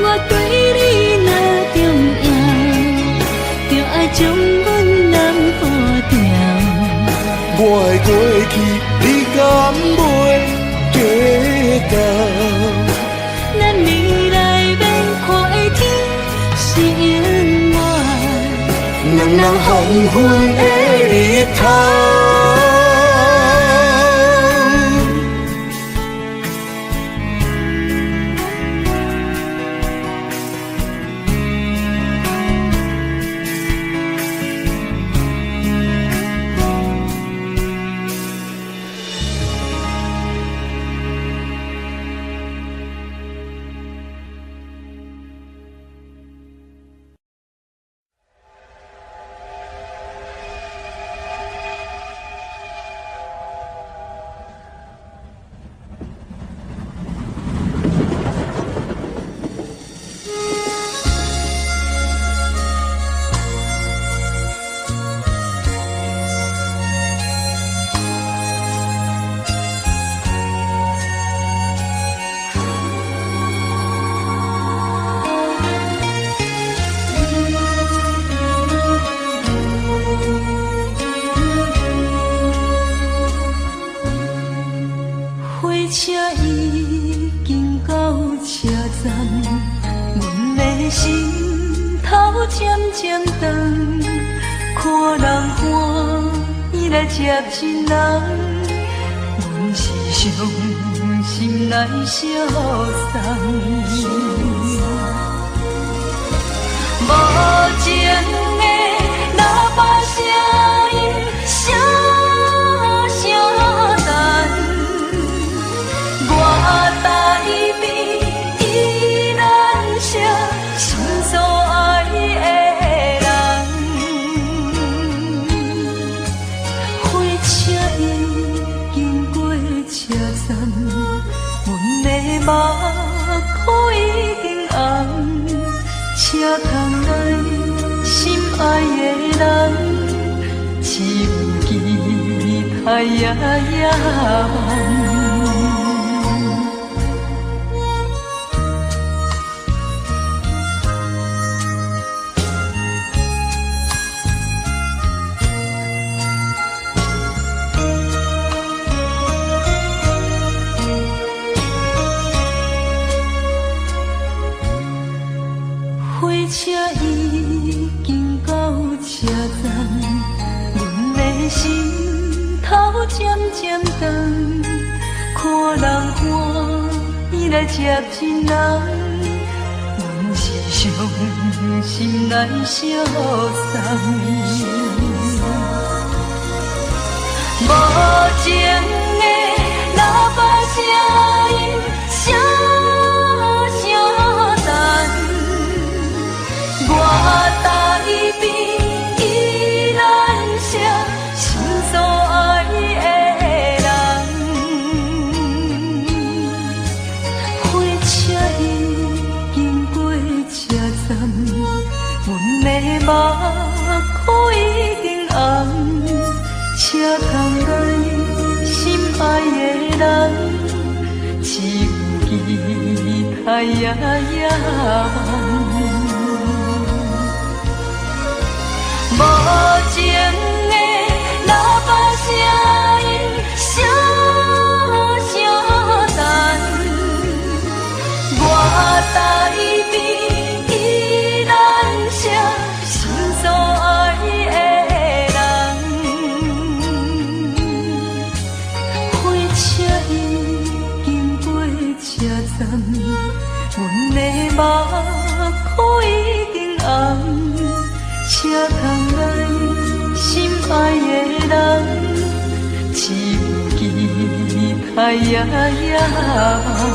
Speaker 1: 我对你若重要，就爱将阮人付掉。
Speaker 2: 我的过去，你敢袂计较？
Speaker 1: 咱未来免看的天是永远，人人黄昏的日头。车已经到车站，阮的心头渐渐重，看人欢喜来接亲人，阮是伤心来相送。无情的喇叭声音，声声淡。我台边依然写心所爱的人，火车已经过车站，阮的目眶已经红，车窗内心爱的人，只有
Speaker 4: 哎呀呀梦。火车已经到车站，阮的心头渐渐长，看人欢喜来接亲人，阮是伤心来相送。无情的喇叭声音，声声淡。我台边依然是心所爱的人，火车已经过车站，阮的目眶已经红，车窗内心爱的人，只有期待呀呀梦。无情的喇叭声音，声声淡。我台边依然是心所爱的人，火车已经过车站，阮的目眶已经红。车窗内心爱的人，只有期待呀呀梦。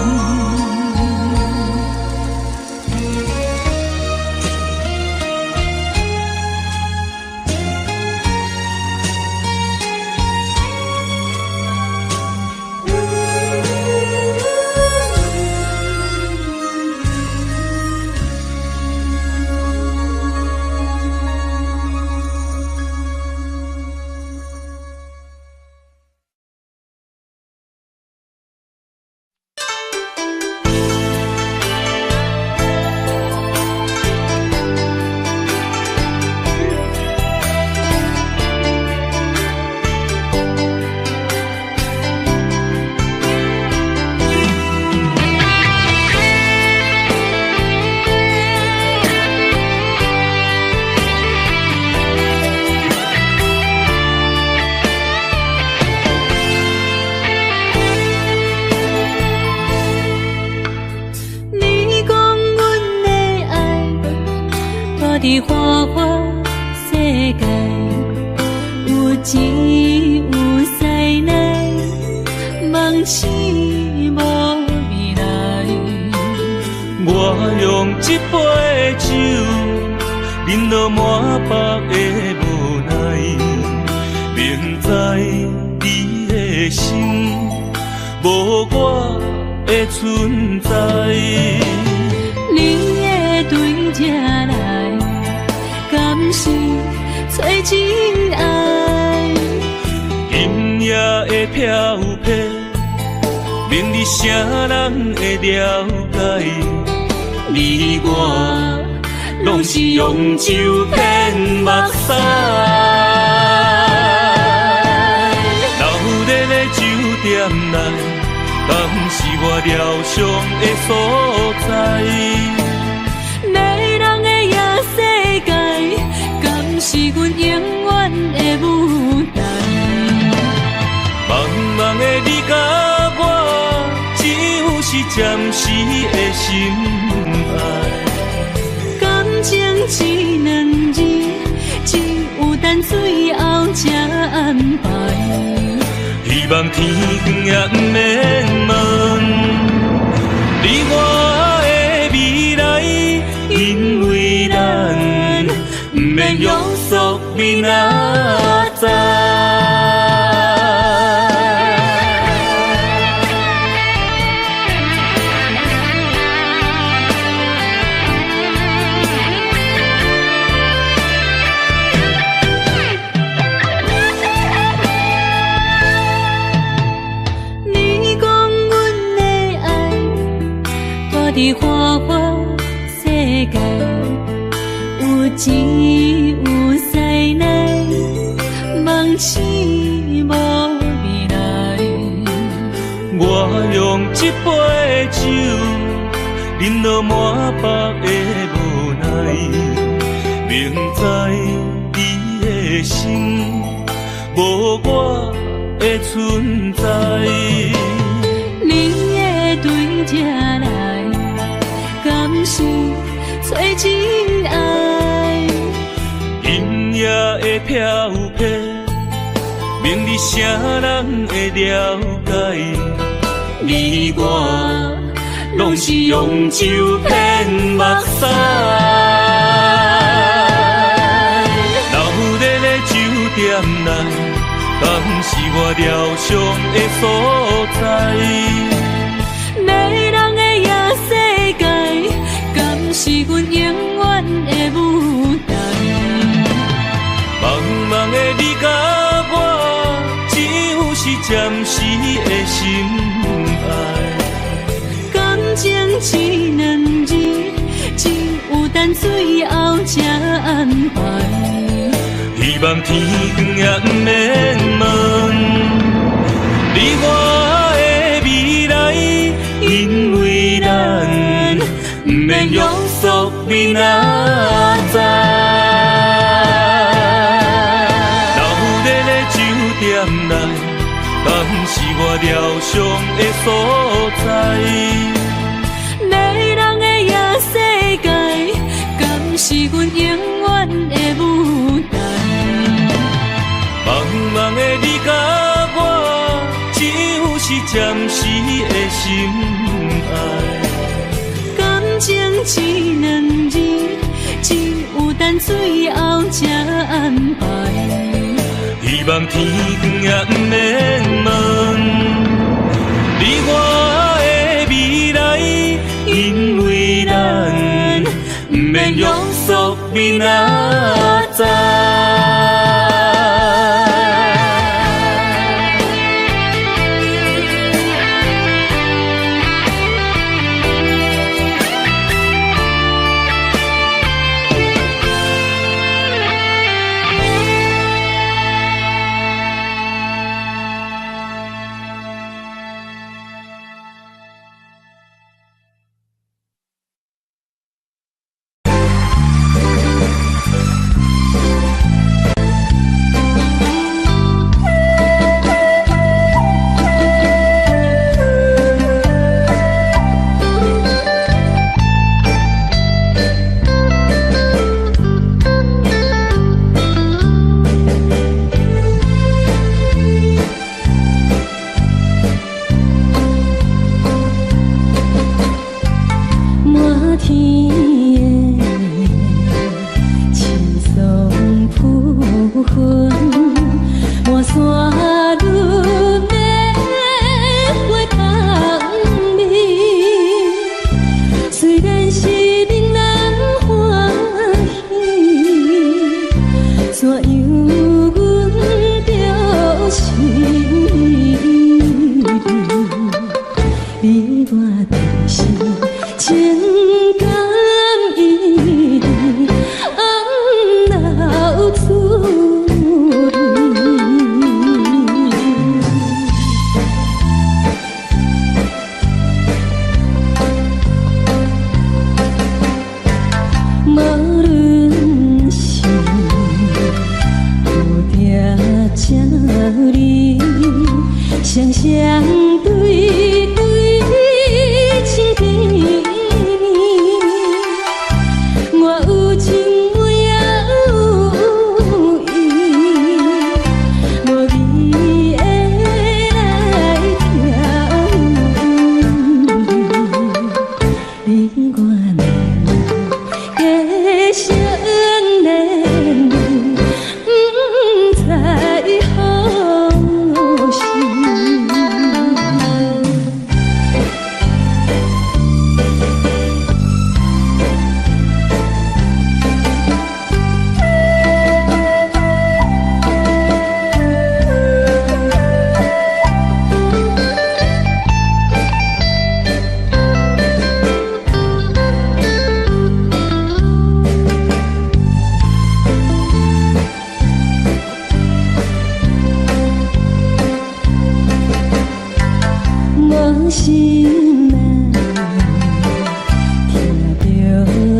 Speaker 4: 伫花花世界，有钱有势来，梦醒无未来。
Speaker 3: 我用一杯酒，饮落满腹的无奈，明知你的心无我的存在。
Speaker 4: 你的对这来，敢是找真爱？
Speaker 3: 今夜的飘泊，明日谁人会了解？你我拢是用酒骗目屎，流连的酒店内，敢是我疗伤的所在？
Speaker 4: 迷人的夜世界，敢是阮永远的舞台？
Speaker 3: 茫茫的你甲我，只有是暂时的心爱。
Speaker 4: 感情一两字，只有等最后才安排。
Speaker 3: 希望天光也不免问，你我的未来，因为咱不免约束明仔载。
Speaker 1: 只有灾难，梦醒无未来。
Speaker 3: 我用一杯酒，饮落满腹的无奈，明知你的心无我的存在。
Speaker 1: 你的对这来，敢是找真爱？
Speaker 3: 音乐的飘飘，明日谁人会了解？你我拢是用酒骗目屎，流连的酒店内，敢是我疗伤的所在？
Speaker 1: 迷人的夜世界，敢是阮永远的舞台？
Speaker 3: 茫茫的你甲我，只有是暂时的心爱。
Speaker 1: 感情只两字，只有等最后才安排。
Speaker 3: 希望天光也不免问你我的未来，因为咱不免约束你哪知？流连的酒店内，敢是我疗伤的所在？
Speaker 1: 迷人的夜世界，敢是阮永远的舞台？
Speaker 3: 茫茫的你甲我，只有是暂时的心爱。
Speaker 1: 感情只两字，只有等最后才安排。
Speaker 3: 希望天光也不免问你我的未来，因为咱不免约束你哪知？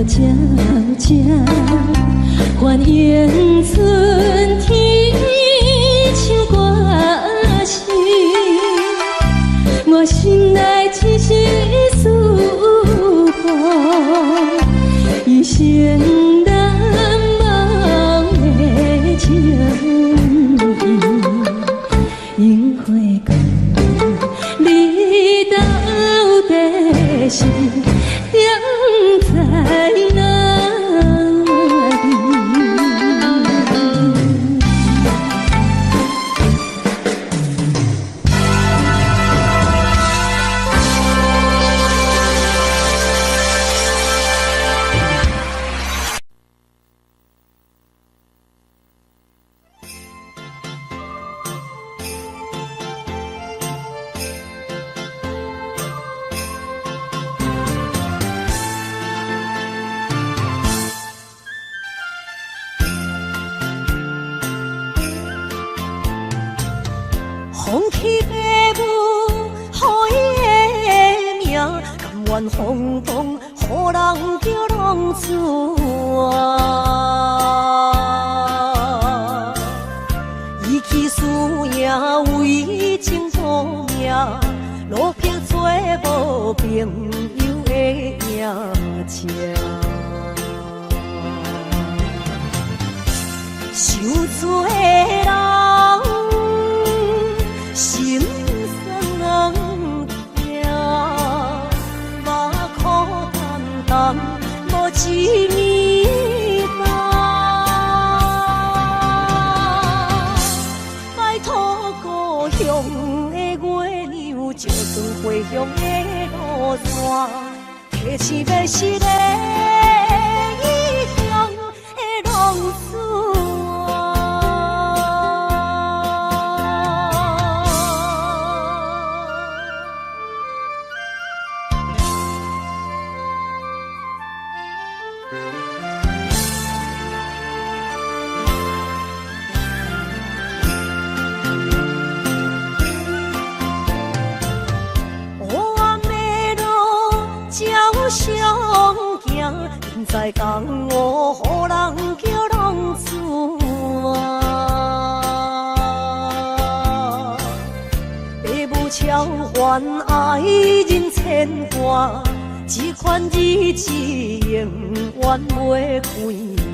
Speaker 1: 悄悄，欢迎春天唱歌声，我心内只是思慕，一生难忘的情意，樱花讲你到底是踮在哪里？
Speaker 6: 风起爸母，予伊的名，甘愿轰动，予人叫浪子啊！伊去输赢为情赌命，路撇做无朋友的命情。受罪的人。心酸痛，目眶淡淡，无一面红。拜托故乡的月亮，照光回乡的路线，提醒要是个异乡的浪子。在江湖，予人叫浪子啊！爸母超还爱人牵挂，这款日子永远袂开换。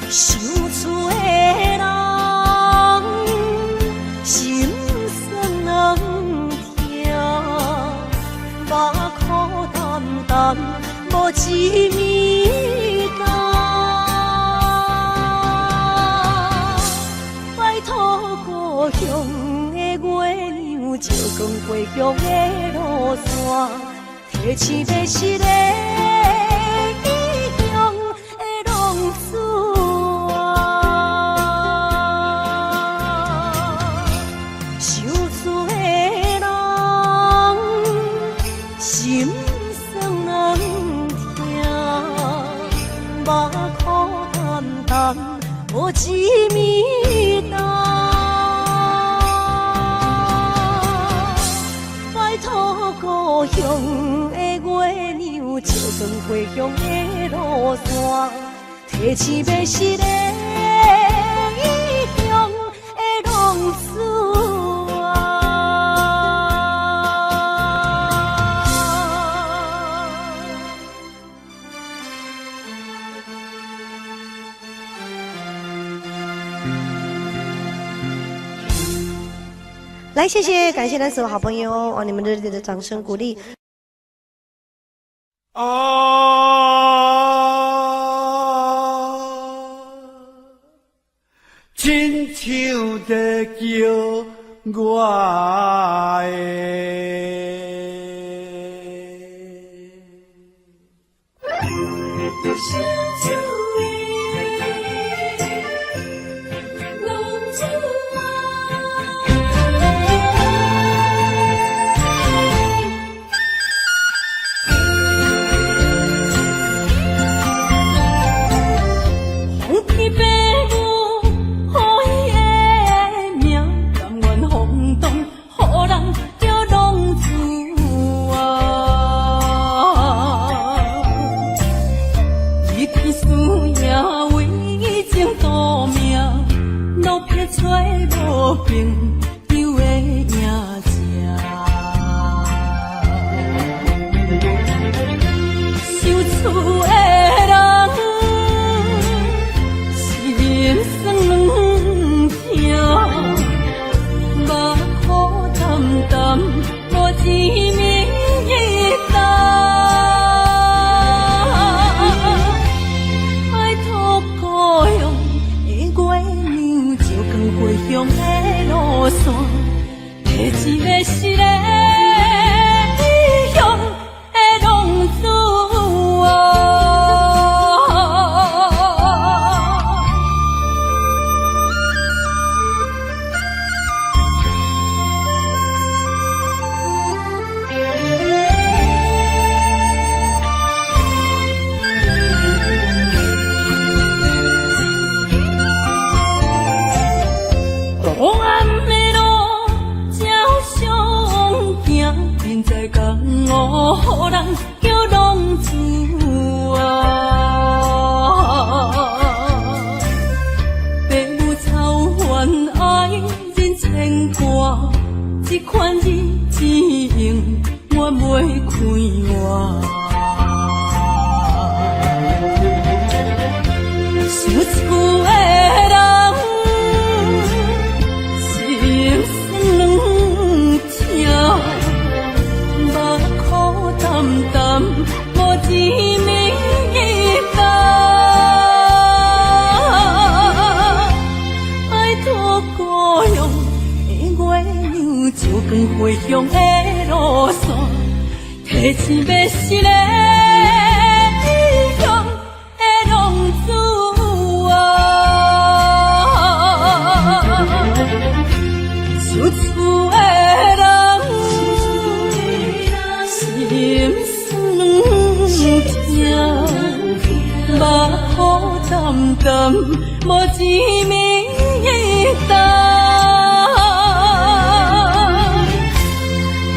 Speaker 6: 受罪的人，心酸目眶淡淡，无一面红。拜托故乡的月亮，照光回乡的路线，提醒要是个异乡的浪子啊！受罪的人。心酸痛，目眶淡淡，无一面红。拜托故乡的月亮，照光回乡的路线，提醒要是个异乡的浪子啊！
Speaker 7: 来，谢谢，感谢咱所有好朋友哦，你们热烈的掌声鼓励。
Speaker 2: 亲像在叫我
Speaker 1: 风动，予人叫浪子啊！朋友的影子，受厝的人心酸两条，目苦淡淡，无志明一担。爱托故乡的月亮，照光回乡的路线，提一个失个异乡的浪子啊。黑暗的路照常行，现在江湖人叫浪子啊。父母操烦爱人牵挂，这款日子用我袂开外。受厝的人心酸两条，目苦淡淡，无志明一担。爱托故乡的月亮，照光回乡的路线，提起要失个异乡的浪子啊。受厝的人心酸两条，目苦淡淡，无志明一担。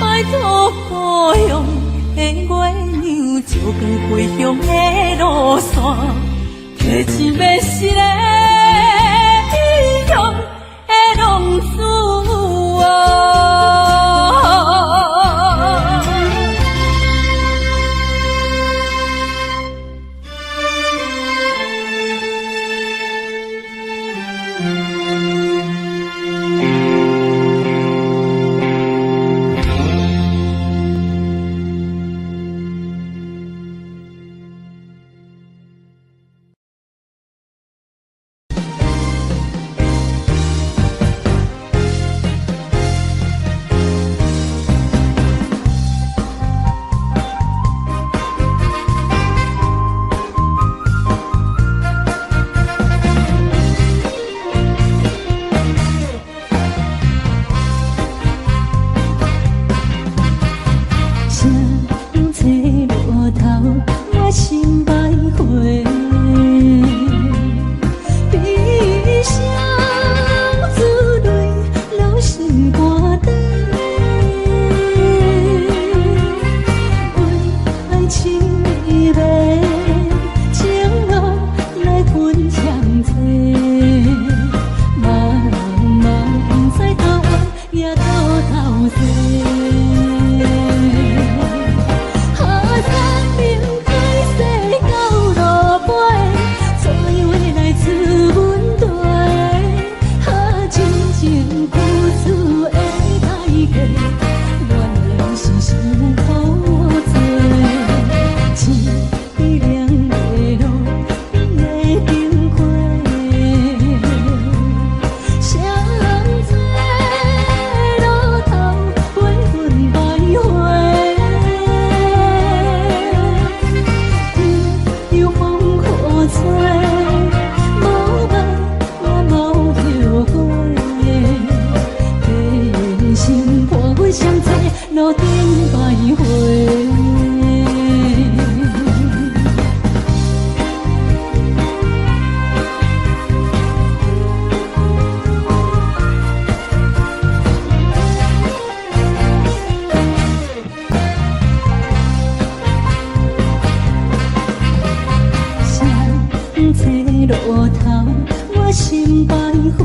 Speaker 1: 爱托故乡的月亮，照光回乡的路线，提一要失个异乡的浪子啊。
Speaker 8: 路头，我心徘徊。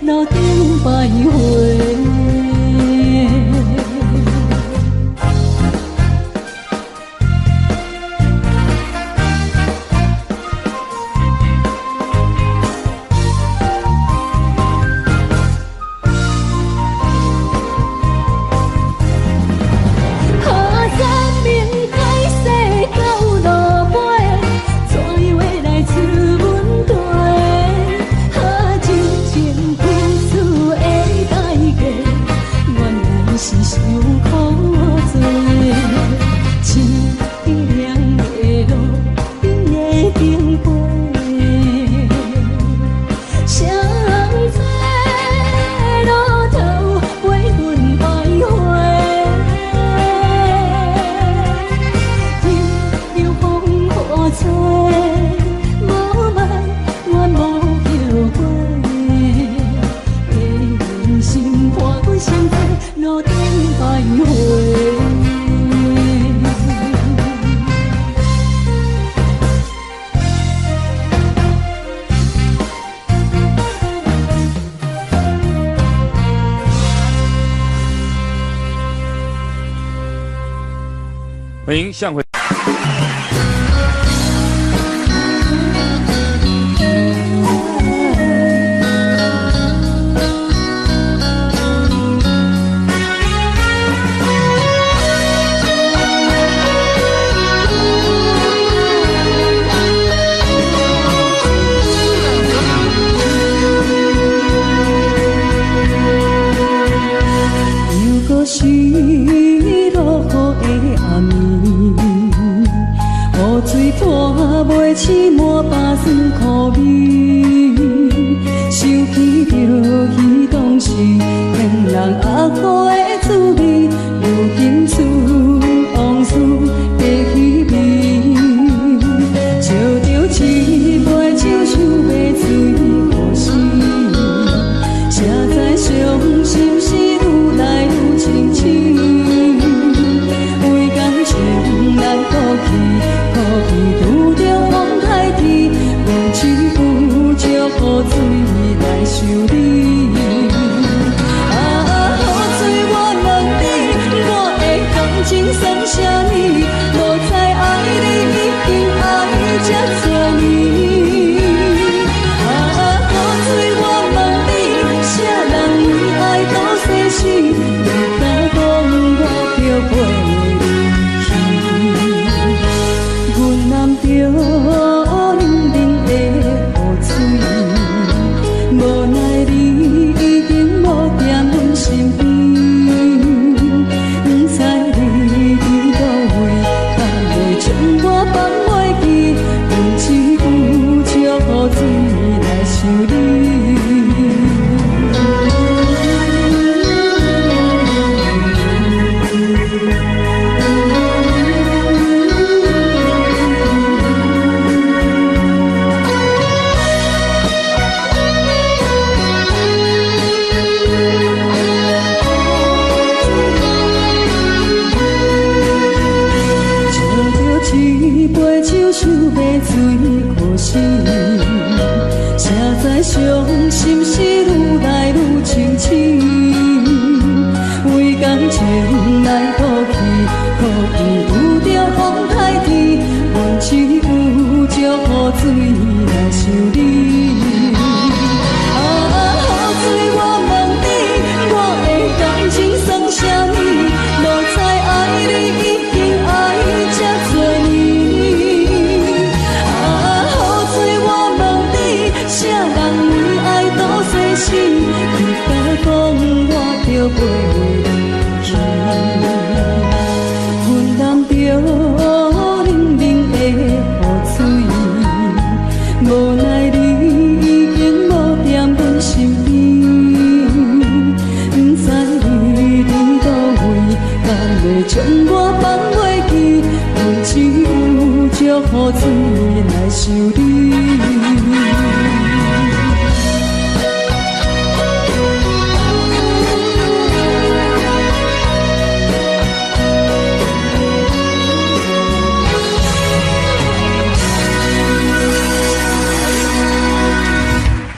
Speaker 4: 路顶徘徊。
Speaker 5: 欢迎向回。
Speaker 4: 又搁是落雨的暗暝，雨水拖袂起满巴酸苦味，想起着彼当时骗人压苦的滋味，如今思往事白稀微，笑着一杯酒想要醉过时，谁知伤心事愈来愈清醒。为感情来哭泣，哭泣拄着风台天，无知有足雨水来修理。啊，雨水我问你，我的感情算啥呢？无知爱你已经爱这多年。啊，雨水我问你，啥人为爱到世死？你敢讲我着陪？阮难着冷冷的雨水，无奈你已经无踮阮身边，不知你伫倒位，敢会将我放袂记？用一句足雨水来想你。一杯酒想要醉过时，谁知伤心事愈来愈清醒。为感情来哭泣，哭泣拄着风台天，阮只有足雨水来想你。啊，雨水我问你，我的感情算啥呢？无知爱你已经爱这多年。啥人为爱到世死？你敢讲我着陪你去？阮淋着冷冷的雨水，无奈你已经无踮阮身边，不知你伫倒位，敢会将我放袂记？阮只有足雨水来想你。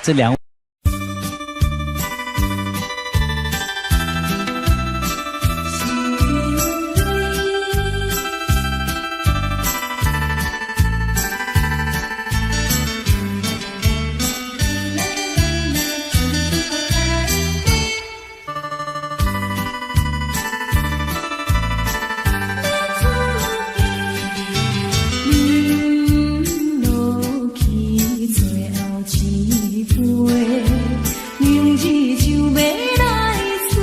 Speaker 5: 这两位
Speaker 1: 一杯，明日就要来出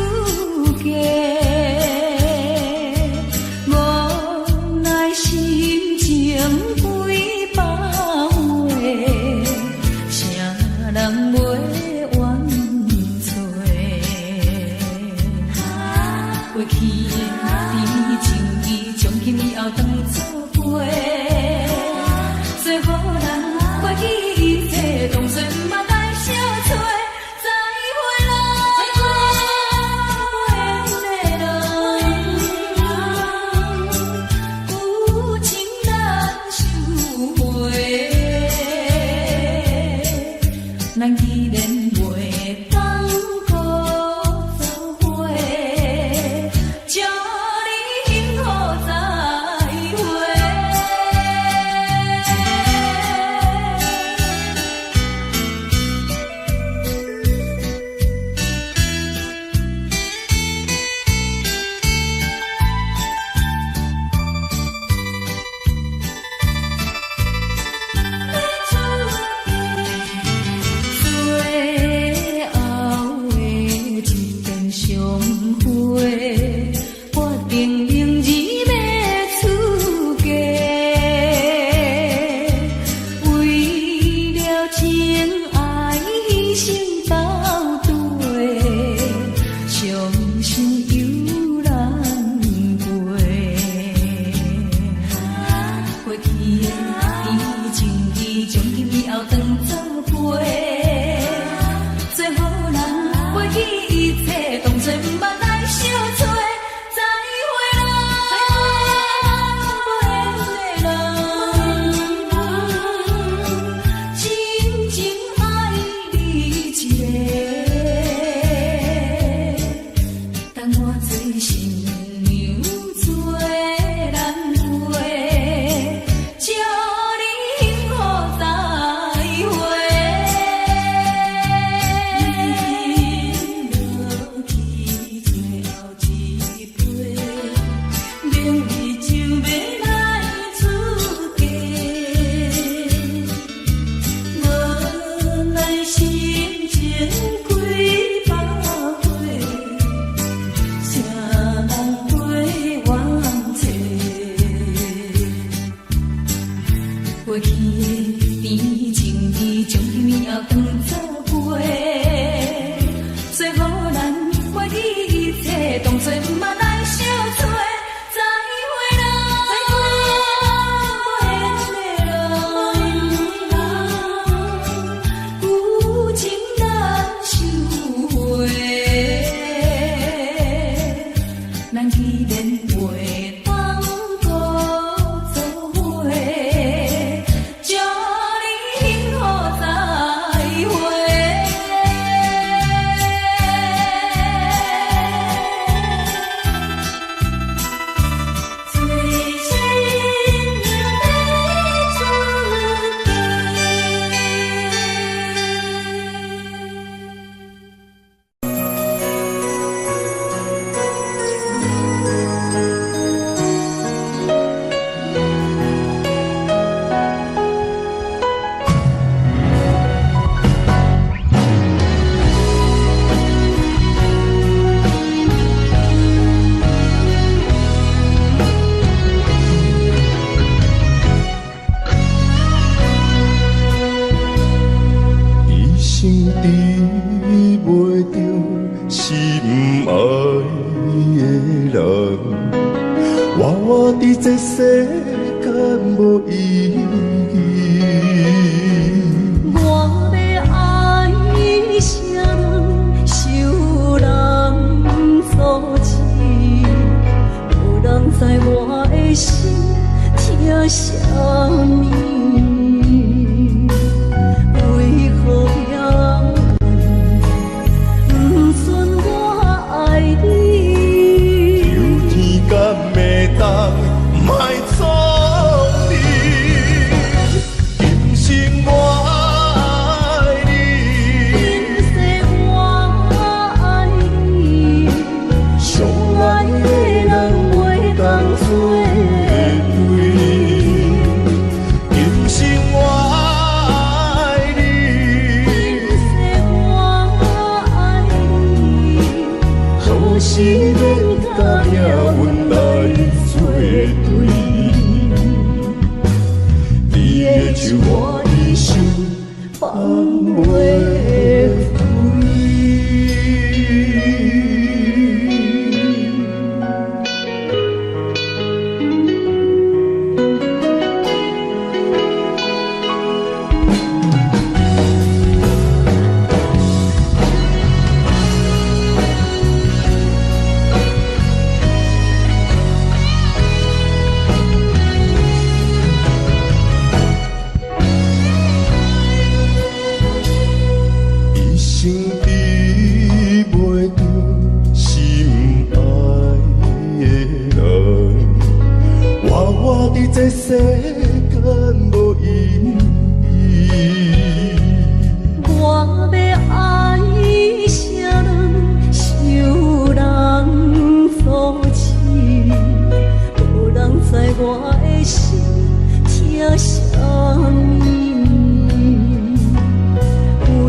Speaker 1: 嫁。无奈心情几百回，啥人袂怨催？过去的情义，从今以后当作陪。最好人过去一切，当作毋捌来相找。再会啦，有情难收回。咱既然袂当搁做伙，祝你幸福再会。最后的一遍相会，决定明日要出嫁。为了情爱牺牲斗对，伤心犹难过。过去的情义，从今以后当作陪。最好人过去一切，当作毋捌来相找。再会啦，不缘的人，真情爱你一个。等我做新娘做兰花，祝你幸福再会。过去的甜情义，从今以后当作陪。最好人过去一切，当作毋捌来相找。再会啦，有情难收回。咱既然袂当搁做伙，祝你幸福再会。最新娘要出嫁。
Speaker 2: 一生治袂着心爱的人，活伫这世间无意义。
Speaker 1: 我要爱啥人，受人所欺，无人知我的心疼啥物。为何让我
Speaker 2: 领阮来作对。你的手我一生放袂开。这世间无意义，
Speaker 6: 我要爱啥人，受人所欺，无人知我的心疼啥物，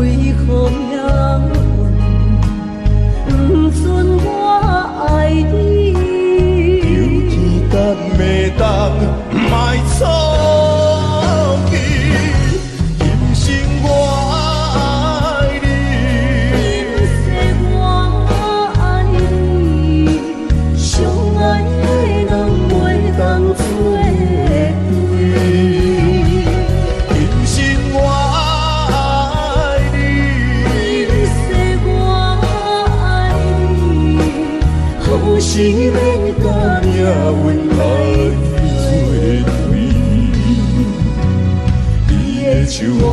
Speaker 6: 为何命运不准我爱你？
Speaker 2: 有天干袂当。卖错去，今生我爱你，
Speaker 6: 今世我爱你，相爱的人袂当做对。
Speaker 2: 今生我爱你，
Speaker 6: 今世我爱你，好是免甲
Speaker 2: 命运来。手我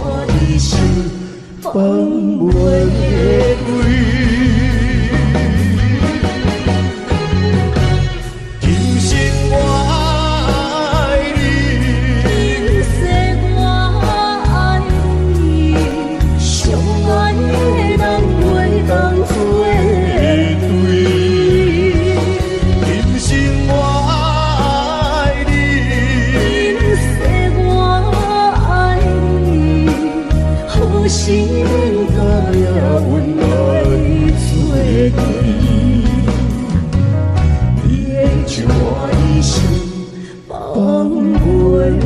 Speaker 2: 一生放袂开，今生我爱你，
Speaker 6: 今世我爱你，相爱的人袂当做对。
Speaker 2: 今生我爱你，
Speaker 6: 今世我爱你。好是免甲命运来作对，
Speaker 2: 你的手我一生
Speaker 6: 放袂开。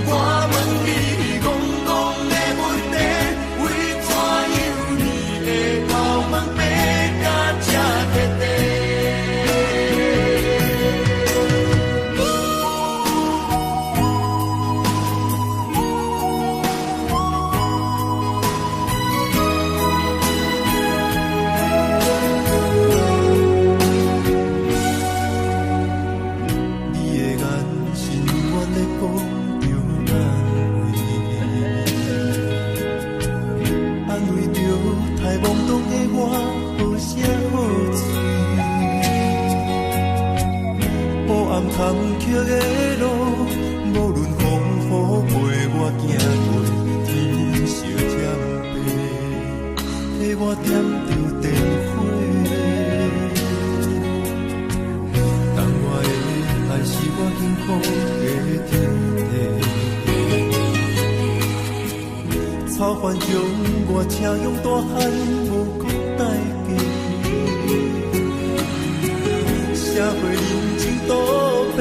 Speaker 3: 我懵懂的我好声好嘴，黑暗坎坷的路，无论风雨陪我行过，天烧添白，替我点着灯火。当我的爱是我幸福的天地，草原中我请用大汉无讲代价，社会人情多变，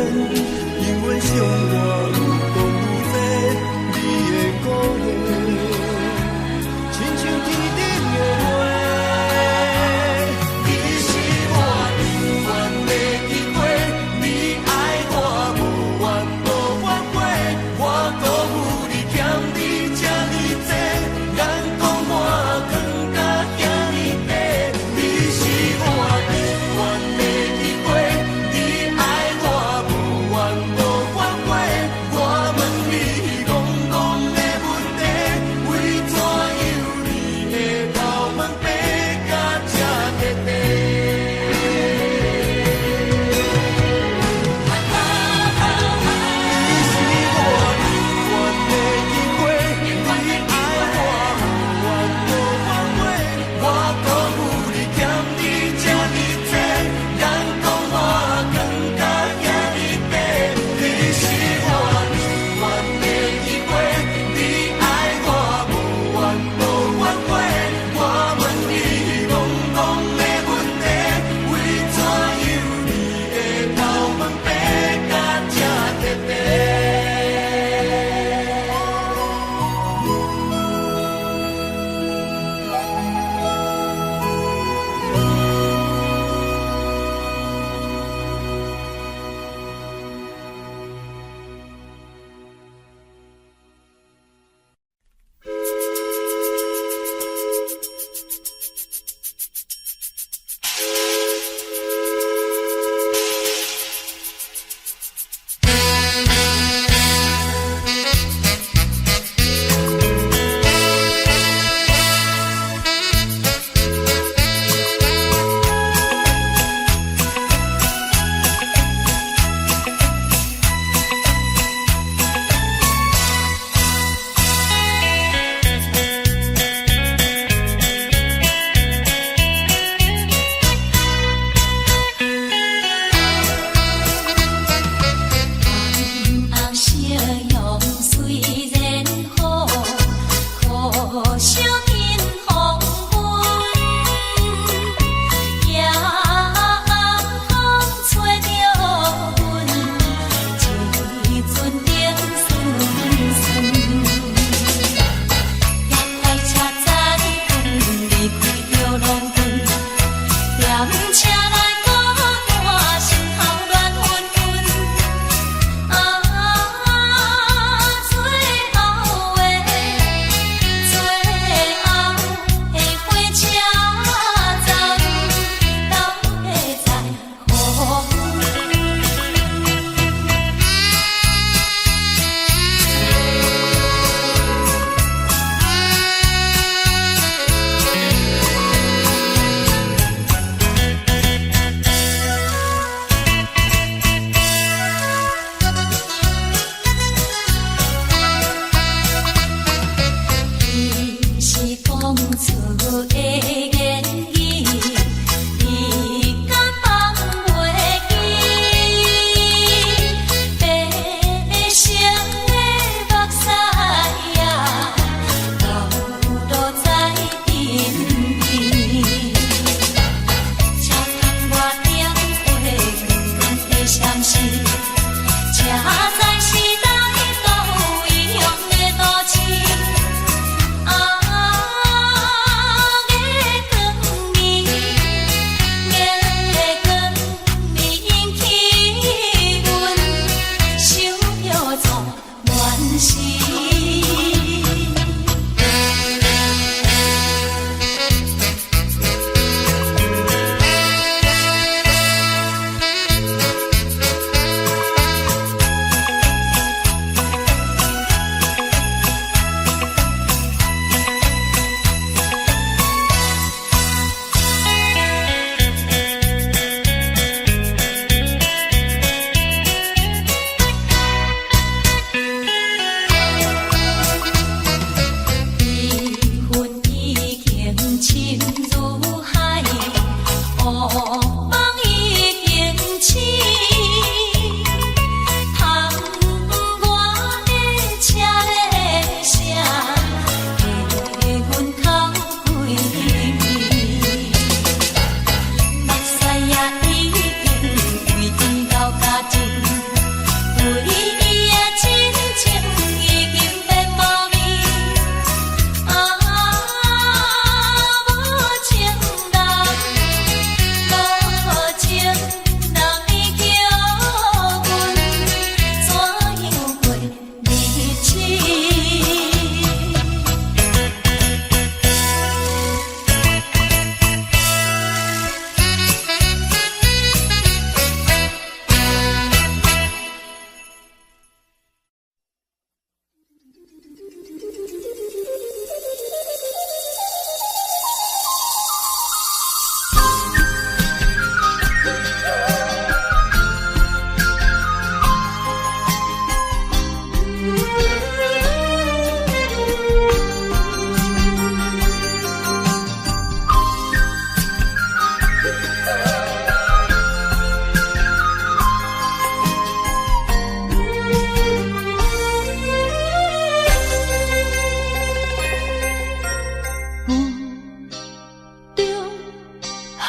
Speaker 3: 因为相我愈讲愈多，你的鼓励，亲像天顶的花，你是我永远的机会，你爱我无怨无反悔，我辜负你欠你这么多，眼光我更加惊。
Speaker 1: 心如海，雾梦已经醒。窗外的车的声，气阮头几暝。目屎也已经为天到家尽，为伊的真情已经变无味。无情人，无情人已叫阮怎样过日子？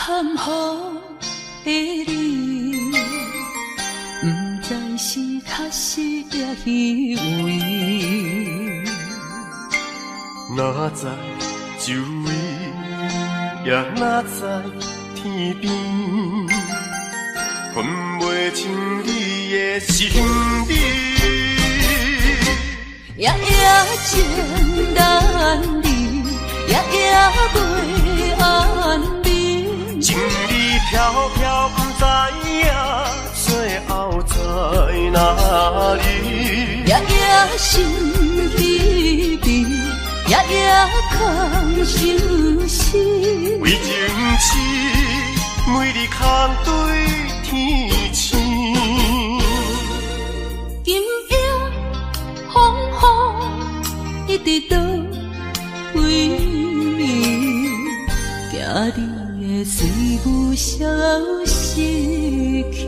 Speaker 1: 含糊的你，不知是确实也虚伪。
Speaker 2: 哪知周围，也哪知天边，分袂清你的心理。
Speaker 1: 夜夜情难离，夜夜袂安眠。
Speaker 2: 情意飘飘，不知影最后在哪里。
Speaker 1: 夜夜心稀微，夜夜空相思。
Speaker 2: 为情痴，每日空对天星。
Speaker 1: 今夜风雨一直倒为你，惊你的随我消失去。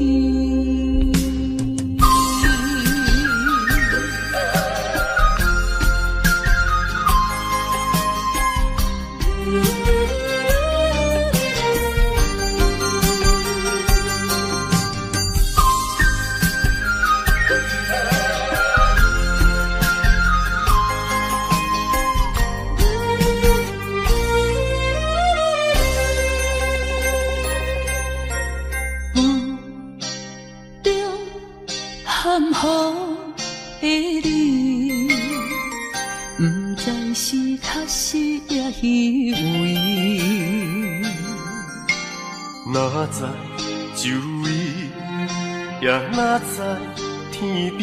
Speaker 1: 含糊的你，不知是确实也虚伪。
Speaker 2: 哪知周围，也哪知天边，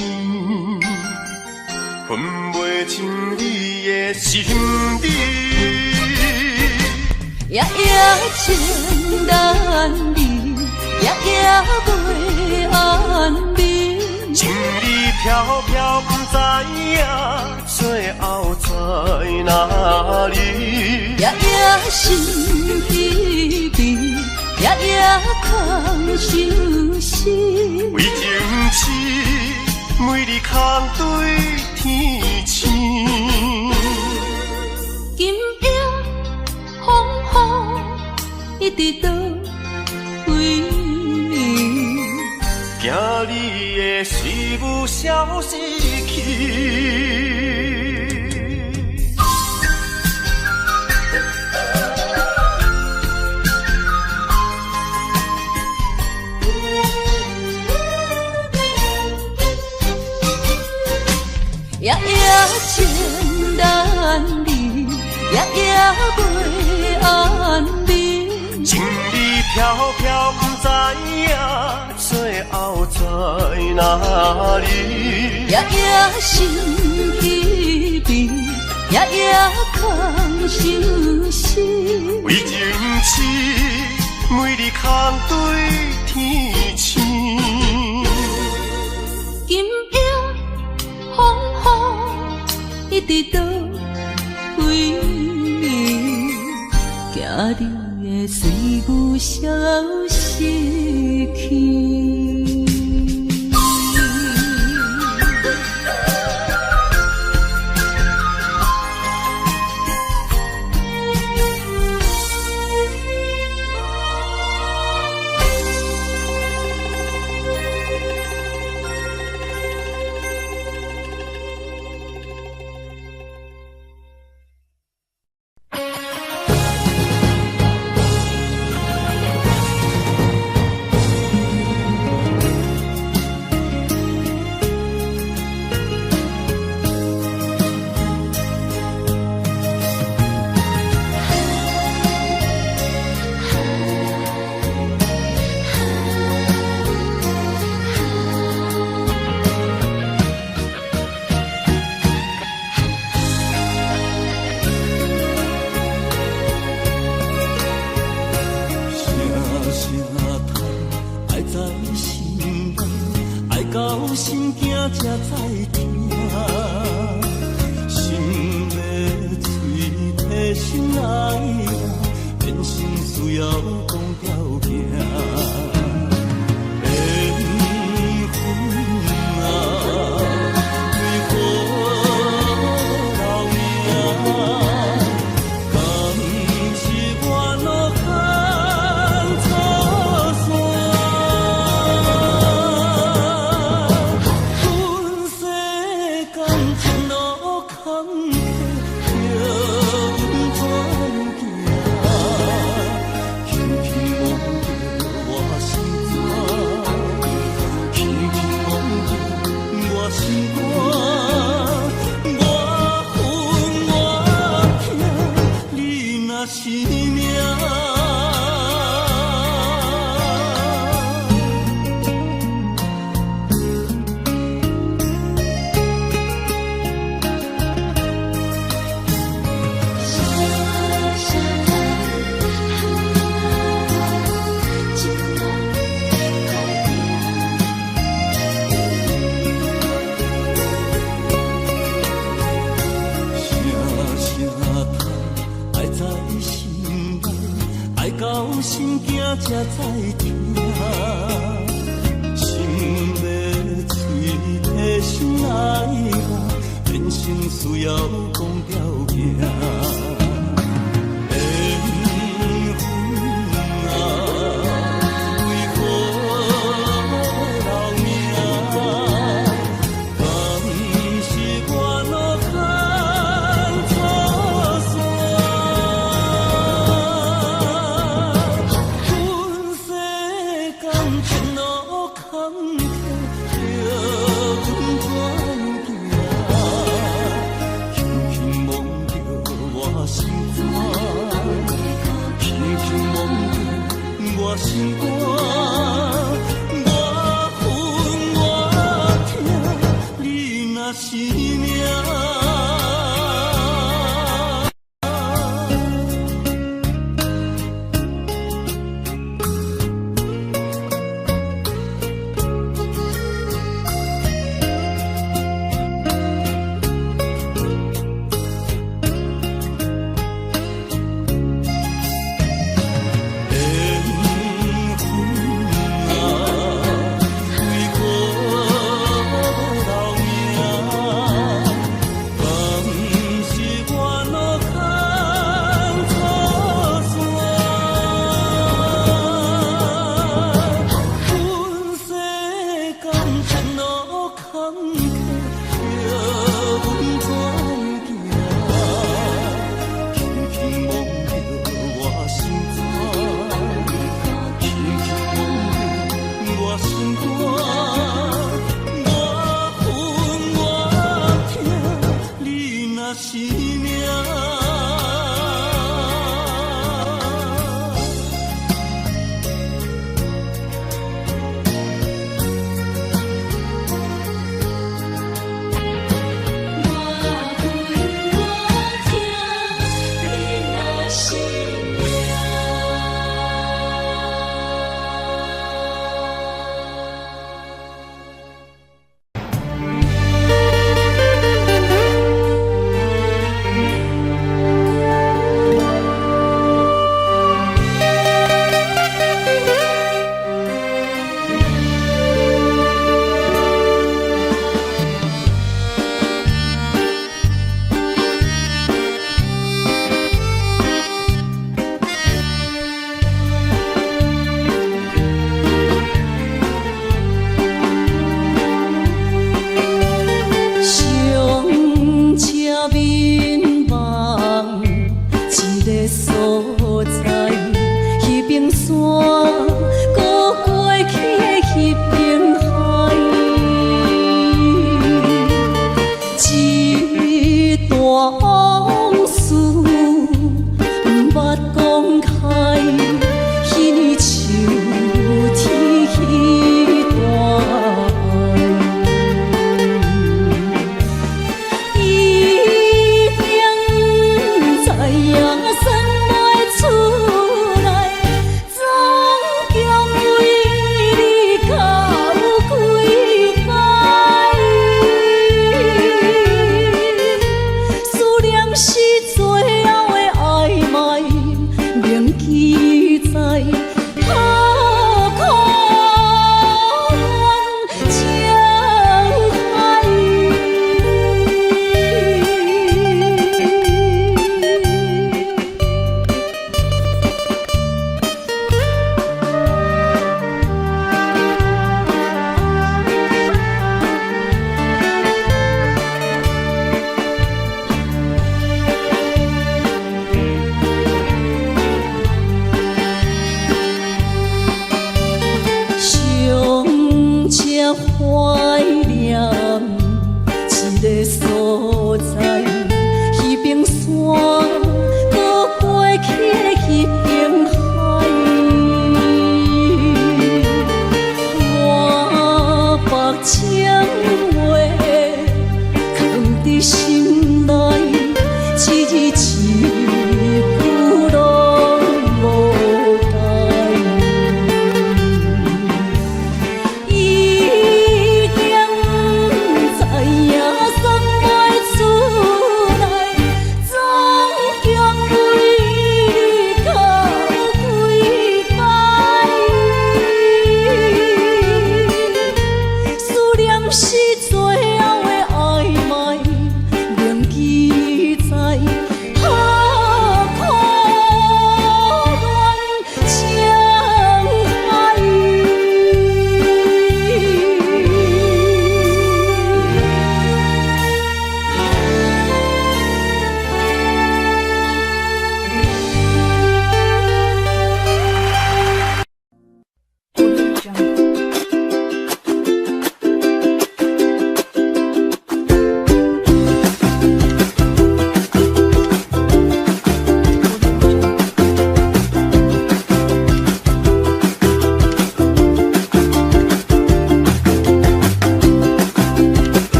Speaker 2: 分袂清你的心理。
Speaker 1: 夜夜情难离，夜夜袂安眠。
Speaker 2: 情意飘飘，不知影最后在哪里。
Speaker 1: 夜夜心稀微，夜夜空相思。
Speaker 2: 为情痴，每日空对天星。
Speaker 1: 今夜风雨一直倒为你，
Speaker 2: 惊你的随我消失去。
Speaker 1: 夜夜情难离，夜夜袂安眠。
Speaker 2: 情意飘飘，不知影最后在哪里。
Speaker 1: 夜夜心稀微，夜夜空相思。
Speaker 2: 为情痴，每日空对天星。
Speaker 1: 今夜风雨一直倒为你，惊着会随阮消失去。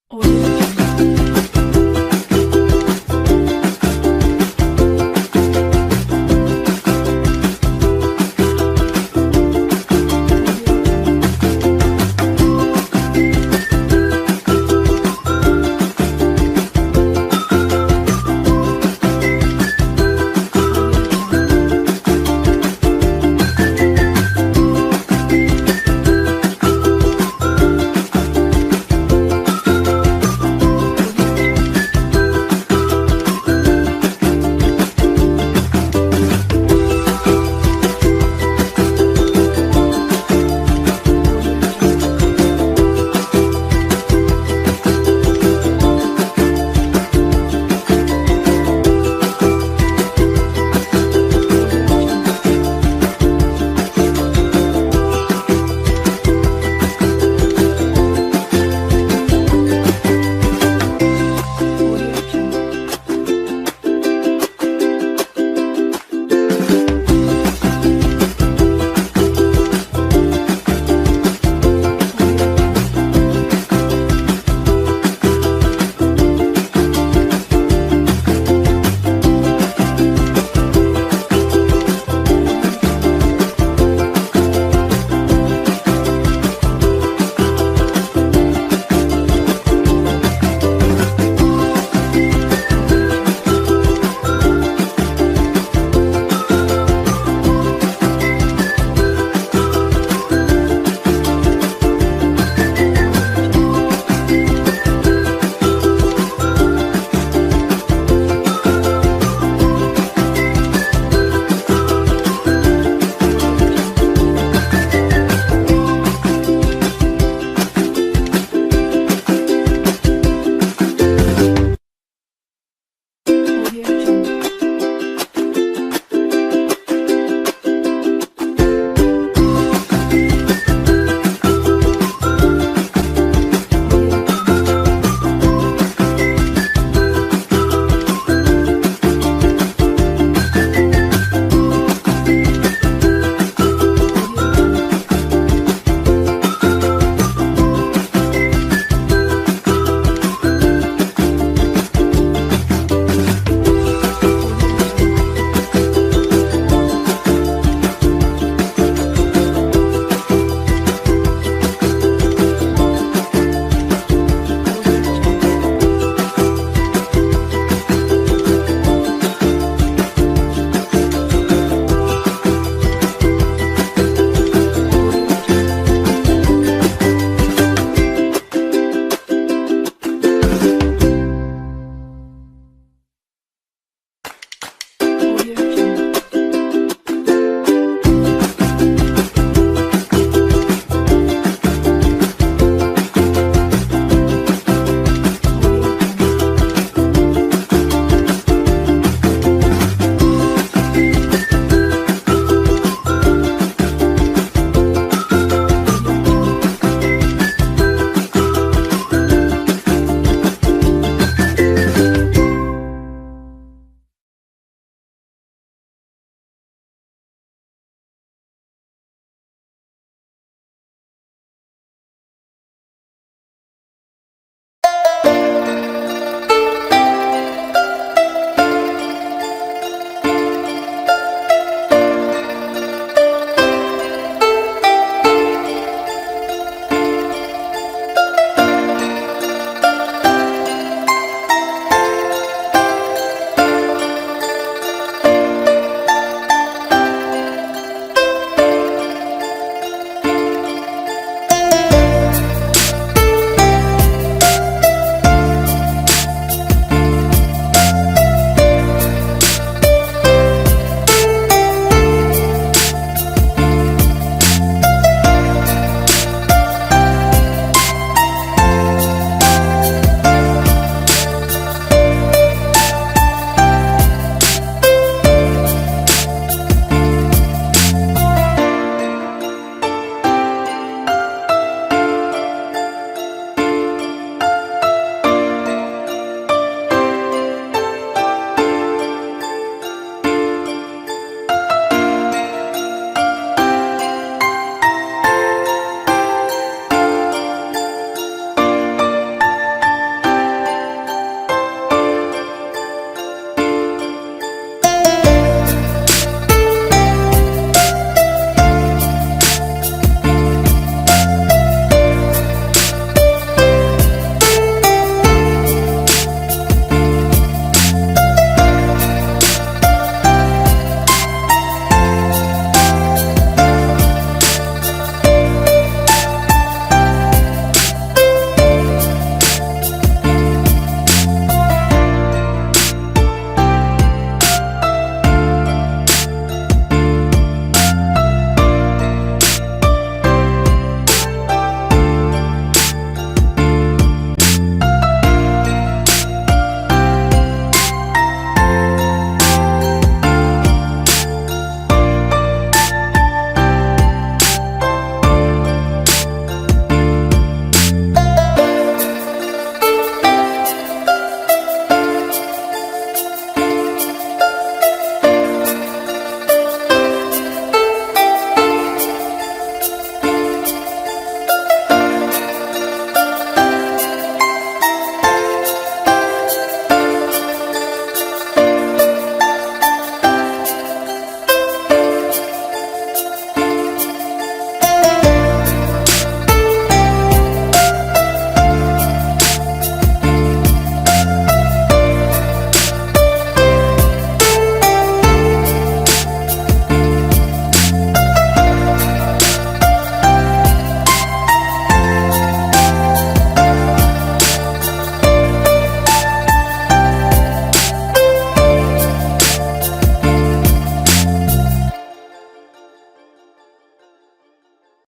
Speaker 1: 我